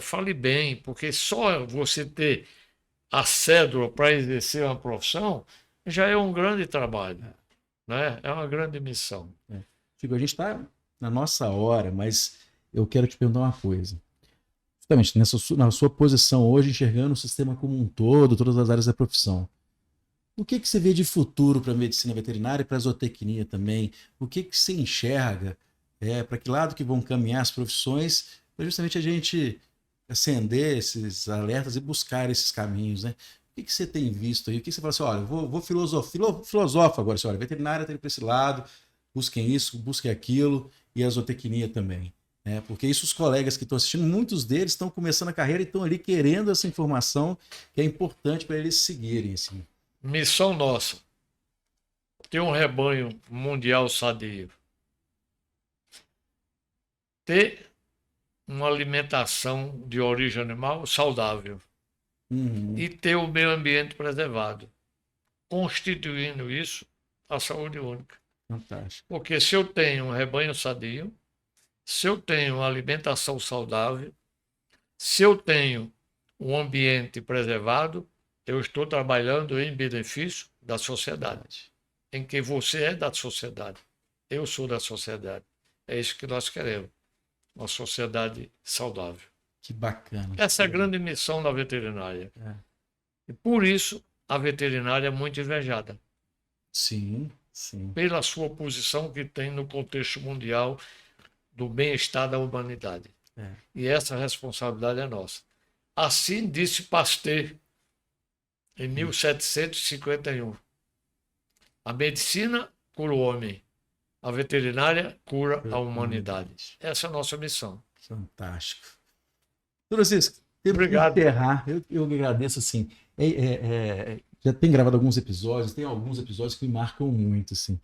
fale bem, porque só você ter a cédula para exercer uma profissão já é um grande trabalho, né? É uma grande missão. Chico, a gente está na nossa hora, mas eu quero te perguntar uma coisa. Justamente na sua posição hoje, enxergando o sistema como um todo, todas as áreas da profissão. O que você vê de futuro para a medicina veterinária e para a zootecnia também? O que você enxerga? Para que lado que vão caminhar as profissões? Para justamente a gente acender esses alertas e buscar esses caminhos, né? O que você tem visto aí? O que você fala assim, olha, vou filosofar agora, assim, olha, veterinária tem para esse lado, busquem isso, busquem aquilo, e a zootecnia também. Porque isso os colegas que estão assistindo, muitos deles estão começando a carreira e estão ali querendo essa informação que é importante para eles seguirem. Assim. Missão nossa, ter um rebanho mundial sadio. Ter uma alimentação de origem animal saudável. E ter o meio ambiente preservado. Constituindo isso, a saúde única. Fantástico. Porque se eu tenho um rebanho sadio, se eu tenho uma alimentação saudável, se eu tenho um ambiente preservado, eu estou trabalhando em benefício da sociedade, em que você é da sociedade, eu sou da sociedade. É isso que nós queremos, uma sociedade saudável. Que bacana. Essa é a grande missão da veterinária. E por isso a veterinária é muito invejada. Sim, sim. Pela sua posição que tem no contexto mundial do bem-estar da humanidade. E essa responsabilidade é nossa. Assim disse Pasteur em 1751. A medicina cura o homem, a veterinária cura a humanidade. Essa é a nossa missão. Fantástico. Francisco, obrigado. Enterrar, eu agradeço assim. Já tem gravado alguns episódios, tem alguns episódios que me marcam muito. Assim.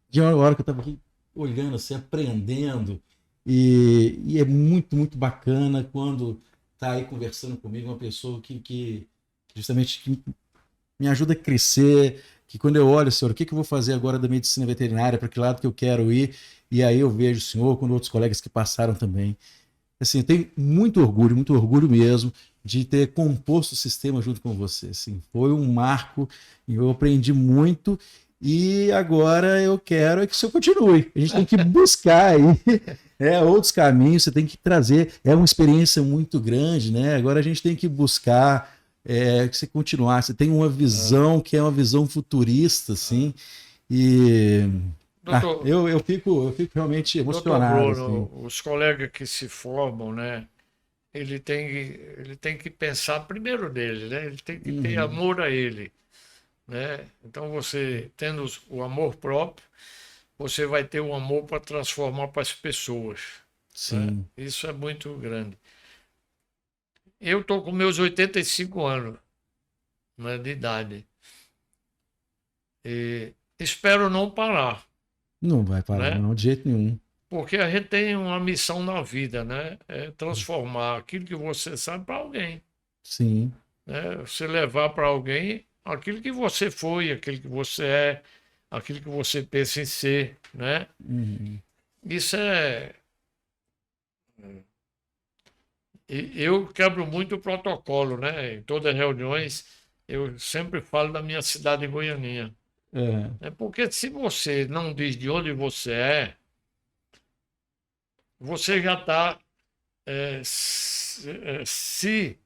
De uma hora que eu estava aqui olhando, assim, aprendendo, e é muito, muito bacana quando está aí conversando comigo uma pessoa que justamente que me ajuda a crescer, que quando eu olho, senhor, o que eu vou fazer agora da medicina veterinária, para que lado que eu quero ir, e aí eu vejo o senhor, com outros colegas que passaram também. Assim, eu tenho muito orgulho mesmo, de ter composto o sistema junto com você. Assim, foi um marco, eu aprendi muito, e agora eu quero que o senhor continue. A gente tem que buscar aí outros caminhos, você tem que trazer, é uma experiência muito grande, né? Agora a gente tem que buscar que você continuar, você tem uma visão que é uma visão futurista, assim, e doutor, eu fico realmente emocionado. Doutor Bruno, assim. Os colegas que se formam, né, ele tem que pensar primeiro nele, né? Ele tem que ter amor a ele, né? Então você tendo o amor próprio, você vai ter o amor para transformar para as pessoas. Sim. Né? Isso é muito grande. Eu estou com meus 85 anos, né, de idade. E espero não parar. Não vai parar, né? Não, de jeito nenhum. Porque a gente tem uma missão na vida, né? É transformar aquilo que você sabe para alguém. Sim. Né? Você levar para alguém aquilo que você foi, aquilo que você é, aquilo que você pensa em ser, né? Isso é... Eu quebro muito o protocolo, né? Em todas as reuniões, eu sempre falo da minha cidade de Goianinha. É porque se você não diz de onde você já está se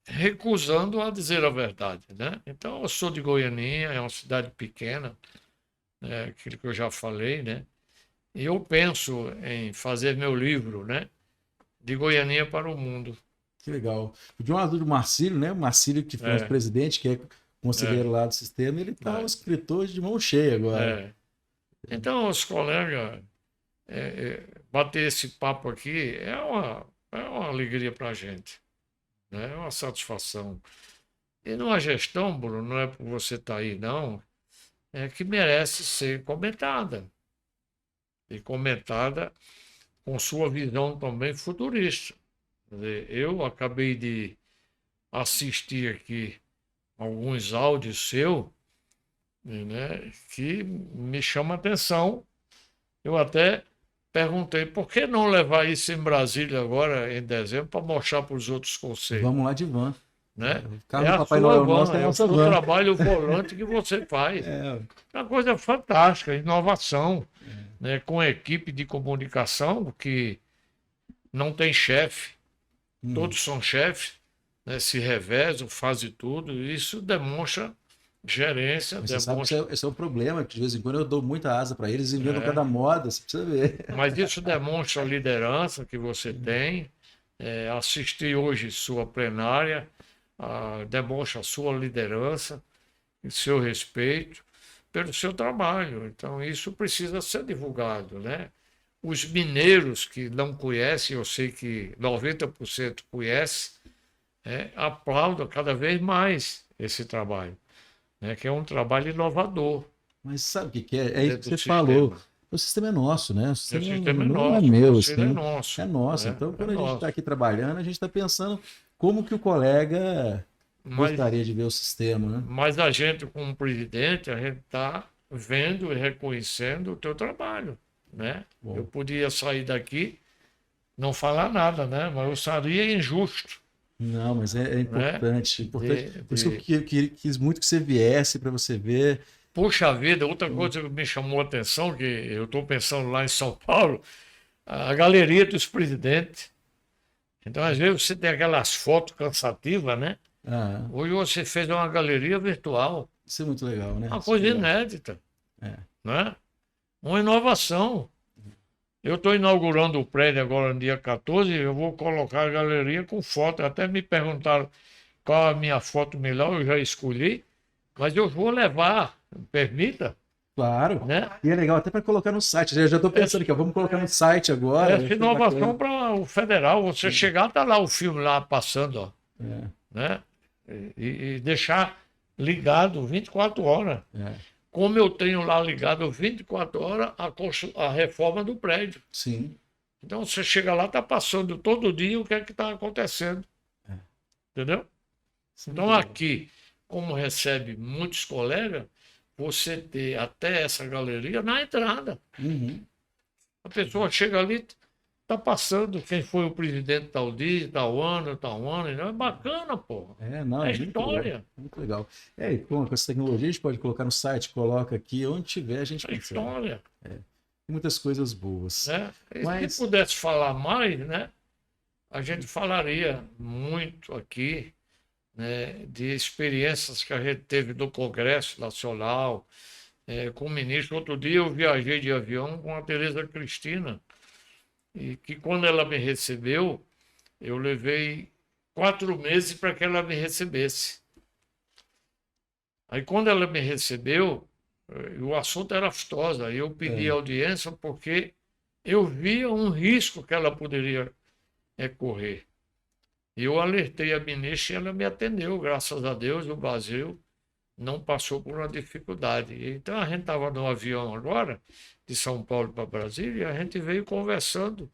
recusando a dizer a verdade, né? Então, eu sou de Goianinha, é uma cidade pequena, né? Aquilo que eu já falei, né? E eu penso em fazer meu livro, né? De Goianinha para o mundo. Que legal. O John Azul do Marcílio, né? O Marcílio, que foi nosso presidente, que é conselheiro lá do sistema, ele está um escritor de mão cheia agora. Então, os colegas, bater esse papo aqui é uma alegria para a gente, né? É uma satisfação. E numa gestão, Bruno, não é por você estar aí, não, é que merece ser comentada. E comentada com sua visão também futurista. Quer dizer, eu acabei de assistir aqui alguns áudios seu, né, que me chama a atenção. Eu até perguntei por que não levar isso em Brasília agora, em dezembro, para mostrar para os outros conselhos. Vamos lá de van. Né? O carro do Papai Noel nosso é a nossa van. É o trabalho volante que você faz. É uma coisa fantástica, inovação. Né? Com equipe de comunicação que não tem chefe, todos são chefes, né? Se revezam, fazem tudo. Isso demonstra gerência. Mas demonstra... você sabe esse é o problema, que de vez em quando eu dou muita asa para eles e inventam cada moda, você precisa ver. Mas isso demonstra a liderança que você tem. Assistir hoje sua plenária demonstra a sua liderança e seu respeito pelo seu trabalho. Então, isso precisa ser divulgado, né? Os mineiros que não conhecem, eu sei que 90% conhece, aplaudam cada vez mais esse trabalho, né? Que é um trabalho inovador. Mas sabe o que é? É isso que você falou. O sistema é nosso, né? O sistema não nosso, é meu. É nosso. É nosso. Então, quando a gente está aqui trabalhando, a gente está pensando como que o colega gostaria de ver o sistema, né? Mas a gente, como presidente, a gente está vendo e reconhecendo o teu trabalho, né? Bom. Eu podia sair daqui, não falar nada, né? Mas eu seria injusto. Não, mas é importante. Né? Por isso que eu quis muito que você viesse para você ver. Puxa vida, outra coisa que me chamou a atenção, que eu estou pensando lá em São Paulo, a galeria dos presidentes. Então, às vezes, você tem aquelas fotos cansativas, né? Hoje você fez uma galeria virtual. Isso é muito legal, né? Uma coisa inédita. Né? Uma inovação. Eu estou inaugurando o prédio agora no dia 14, eu vou colocar a galeria com foto. Até me perguntaram qual a minha foto melhor, eu já escolhi, mas eu vou levar, permita. Claro, né? E é legal até para colocar no site. Eu já estou pensando aqui, vamos colocar no site agora. Essa inovação para o federal, você chegar, tá lá o filme lá passando, ó, né? E deixar ligado 24 horas. Como eu tenho lá ligado 24 horas a reforma do prédio. Sim. Então você chega lá, está passando todo dia o que é que está acontecendo. Entendeu? Sim, então aqui, como recebe muitos colegas, você ter até essa galeria na entrada. A pessoa chega ali, está passando quem foi o presidente tal dia, tal ano. É bacana, pô. É história. Muito legal. E com essa tecnologia a gente pode colocar no site, coloca aqui, onde tiver a gente consegue. História. Tem muitas coisas boas. Se pudesse falar mais, né? A gente falaria muito aqui, né, de experiências que a gente teve do Congresso Nacional, com o ministro. Outro dia eu viajei de avião com a Tereza Cristina, e que quando ela me recebeu, eu levei 4 meses para que ela me recebesse. Aí quando ela me recebeu, o assunto era aftosa, eu pedi audiência porque eu via um risco que ela poderia correr. Eu alertei a ministra e ela me atendeu, graças a Deus, o Brasil não passou por uma dificuldade. Então a gente estava no avião agora, de São Paulo para Brasília, e a gente veio conversando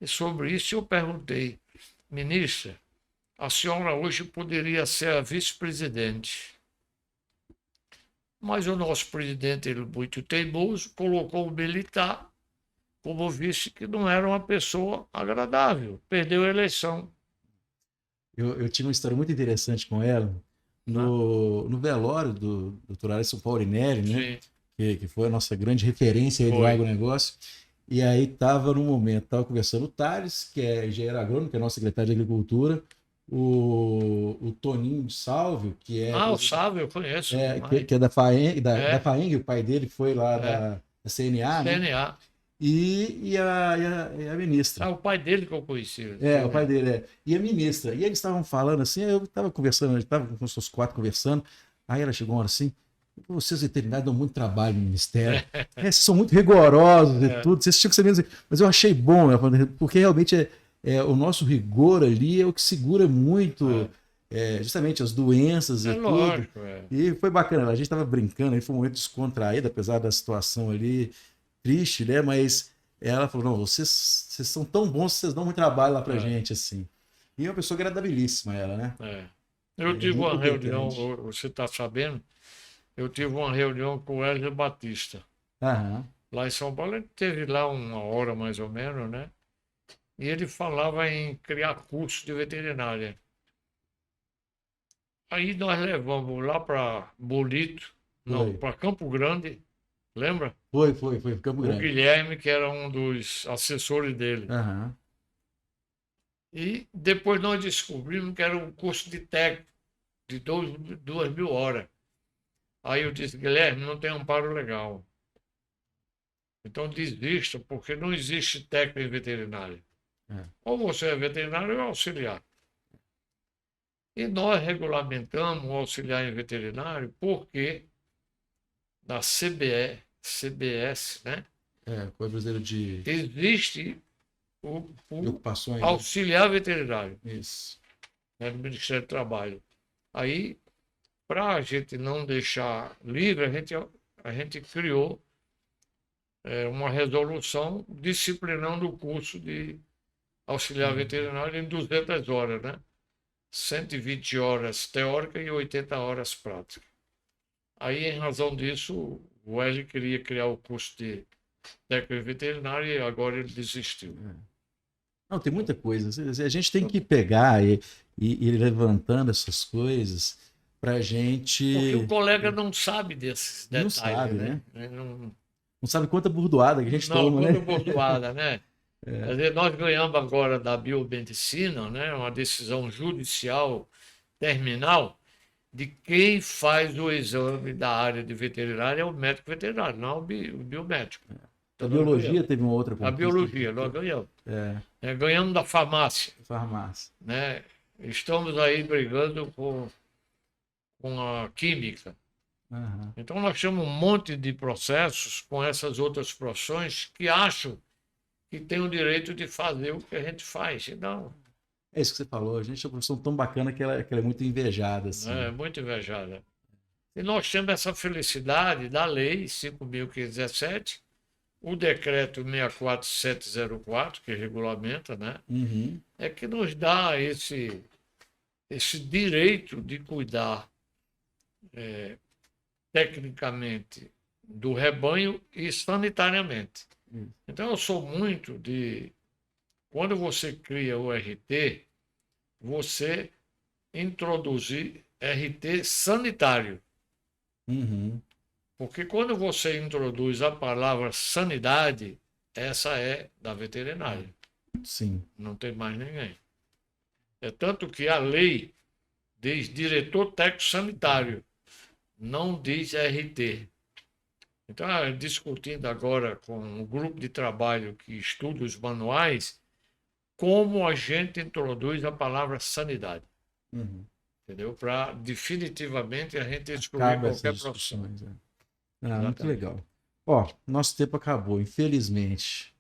sobre isso. Eu perguntei, ministra, a senhora hoje poderia ser a vice-presidente, mas o nosso presidente, ele muito teimoso, colocou o militar como vice que não era uma pessoa agradável, perdeu a eleição. Eu tinha uma história muito interessante com ela no velório do Dr. Alisson Paulinelli, né? Que foi a nossa grande referência aí do agronegócio. E aí estava no momento, estava conversando o Thales, que é engenheiro agrônomo, que é nosso secretário de Agricultura, o Toninho Salvio, que é... o Salvio eu conheço. Que é da FAENG, o pai dele foi lá da CNA, né? CNA. E a ministra. O pai dele que eu conheci. O pai dele, E a ministra. E eles estavam falando assim, eu estava conversando, estava com os seus 4 conversando, aí ela chegou uma hora assim, vocês veterinários dão muito trabalho no ministério, vocês são muito rigorosos e tudo, vocês tinham que saber dizer, mas eu achei bom, né, porque realmente o nosso rigor ali é o que segura muito justamente as doenças e tudo. Lógico, E foi bacana, a gente estava brincando, foi um momento descontraído, apesar da situação ali triste, né? Mas ela falou, não, vocês são tão bons, vocês dão muito trabalho lá pra gente, assim. E é uma pessoa agradabilíssima ela, né? Eu tive uma reunião, você está sabendo, eu tive uma reunião com o Hélio Batista. Lá em São Paulo, ele teve lá 1 hora mais ou menos, né? E ele falava em criar curso de veterinária. Aí nós levamos lá para Bonito, para Campo Grande, lembra? Foi, Campo Grande. O Guilherme, que era um dos assessores dele. E depois nós descobrimos que era um curso de técnico, de 2.000 horas. Aí eu disse, Guilherme, não tem amparo legal. Então desista, porque não existe técnico em veterinária. Ou você é veterinário ou auxiliar. E nós regulamentamos o auxiliar em veterinário porque na CBS, né? Código Brasileiro de... Existe o ocupações, auxiliar veterinário. Isso. No Ministério do Trabalho. Aí, para a gente não deixar livre, a gente criou uma resolução disciplinando o curso de auxiliar veterinário em 200 horas, né? 120 horas teóricas e 80 horas práticas. Aí, em razão disso, o Hélio queria criar o curso de técnico veterinário e agora ele desistiu. Não, tem muita coisa. A gente tem que pegar e ir levantando essas coisas para a gente... Porque o colega não sabe desses detalhes. Não sabe, né? Não sabe quanta burdoada que a gente toma, né? Quanta burdoada, né? Quer dizer, nós ganhamos agora da biomedicina, né, uma decisão judicial terminal de quem faz o exame da área de veterinária é o médico veterinário, não o biomédico. A biologia teve uma outra conquista. A biologia, nós ganhamos. Ganhamos da farmácia. Né? Estamos aí brigando com a química. Então nós temos um monte de processos com essas outras profissões que acham que tem o direito de fazer o que a gente faz. Então, é isso que você falou. A gente é uma profissão tão bacana que ela é muito invejada. Assim. Muito invejada. E nós temos essa felicidade da lei 5.517, o decreto 64704, que regulamenta, né? É que nos dá esse direito de cuidar tecnicamente do rebanho e sanitariamente. Então, eu sou muito de... Quando você cria o RT, você introduzir RT sanitário. Porque quando você introduz a palavra sanidade, essa é da veterinária. Sim. Não tem mais ninguém. É tanto que a lei diz diretor técnico sanitário, não diz RT. Então, discutindo agora com um grupo de trabalho que estuda os manuais, como a gente introduz a palavra sanidade. Entendeu? Para definitivamente a gente excluir qualquer profissão. Muito legal. Nosso tempo acabou, infelizmente.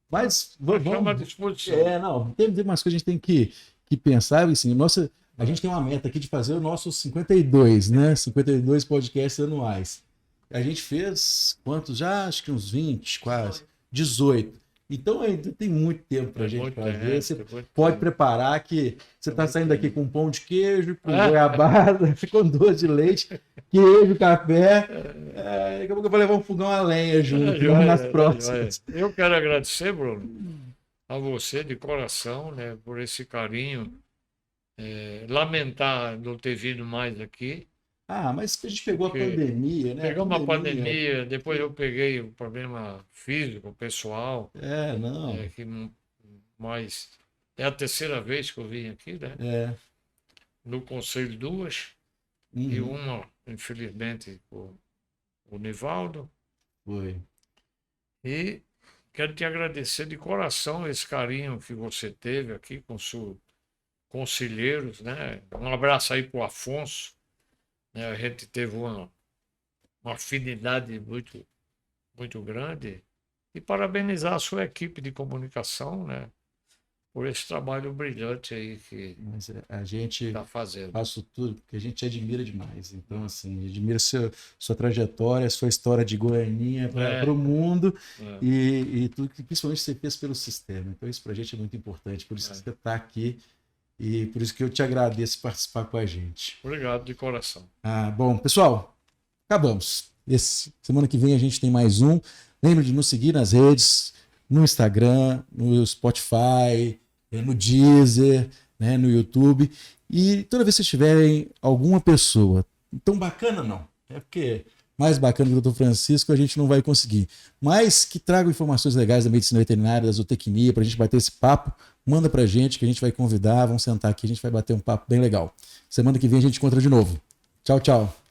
Mas vamos à disposição. Não, tem mais coisas que a gente tem que pensar. Assim, a gente tem uma meta aqui de fazer o nosso 52, né? 52 podcasts anuais. A gente fez quantos já? Acho que uns 20, quase. 18. Então ainda tem muito tempo para a gente fazer. Você pode tempo. preparar que você está saindo daqui com pão de queijo, com goiabada, com doce de leite, queijo, café. Daqui a pouco eu vou levar um fogão a lenha junto, nas próximas. Eu quero agradecer, Bruno, a você de coração, né, por esse carinho. Lamentar não ter vindo mais aqui. Mas a gente pegou a pandemia, né? Pegamos a pandemia, depois eu peguei o problema físico, pessoal. Não. Mas é a terceira vez que eu vim aqui, né? No Conselho 2, e uma, infelizmente, o Nivaldo. Foi. E quero te agradecer de coração esse carinho que você teve aqui com seus conselheiros, né? Um abraço aí para o Afonso. A gente teve uma afinidade muito, muito grande. E parabenizar a sua equipe de comunicação, né, por esse trabalho brilhante aí que a gente está fazendo. Faço tudo porque a gente admira demais. Então, assim, admira sua trajetória, sua história de Goianinha para o mundo e tudo que principalmente você fez pelo sistema. Então, isso para a gente é muito importante. Por isso que você está aqui. E por isso que eu te agradeço participar com a gente. Obrigado de coração. Bom, pessoal, acabamos. Semana que vem a gente tem mais um. Lembre de nos seguir nas redes, no Instagram, no Spotify, no Deezer, né, no YouTube. E toda vez que vocês tiverem alguma pessoa tão bacana, não. É porque mais bacana que o Dr. Francisco a gente não vai conseguir. Mas que tragam informações legais da medicina veterinária, da zootecnia, para a gente bater esse papo. Manda pra gente que a gente vai convidar, vamos sentar aqui, a gente vai bater um papo bem legal. Semana que vem a gente encontra de novo. Tchau, tchau.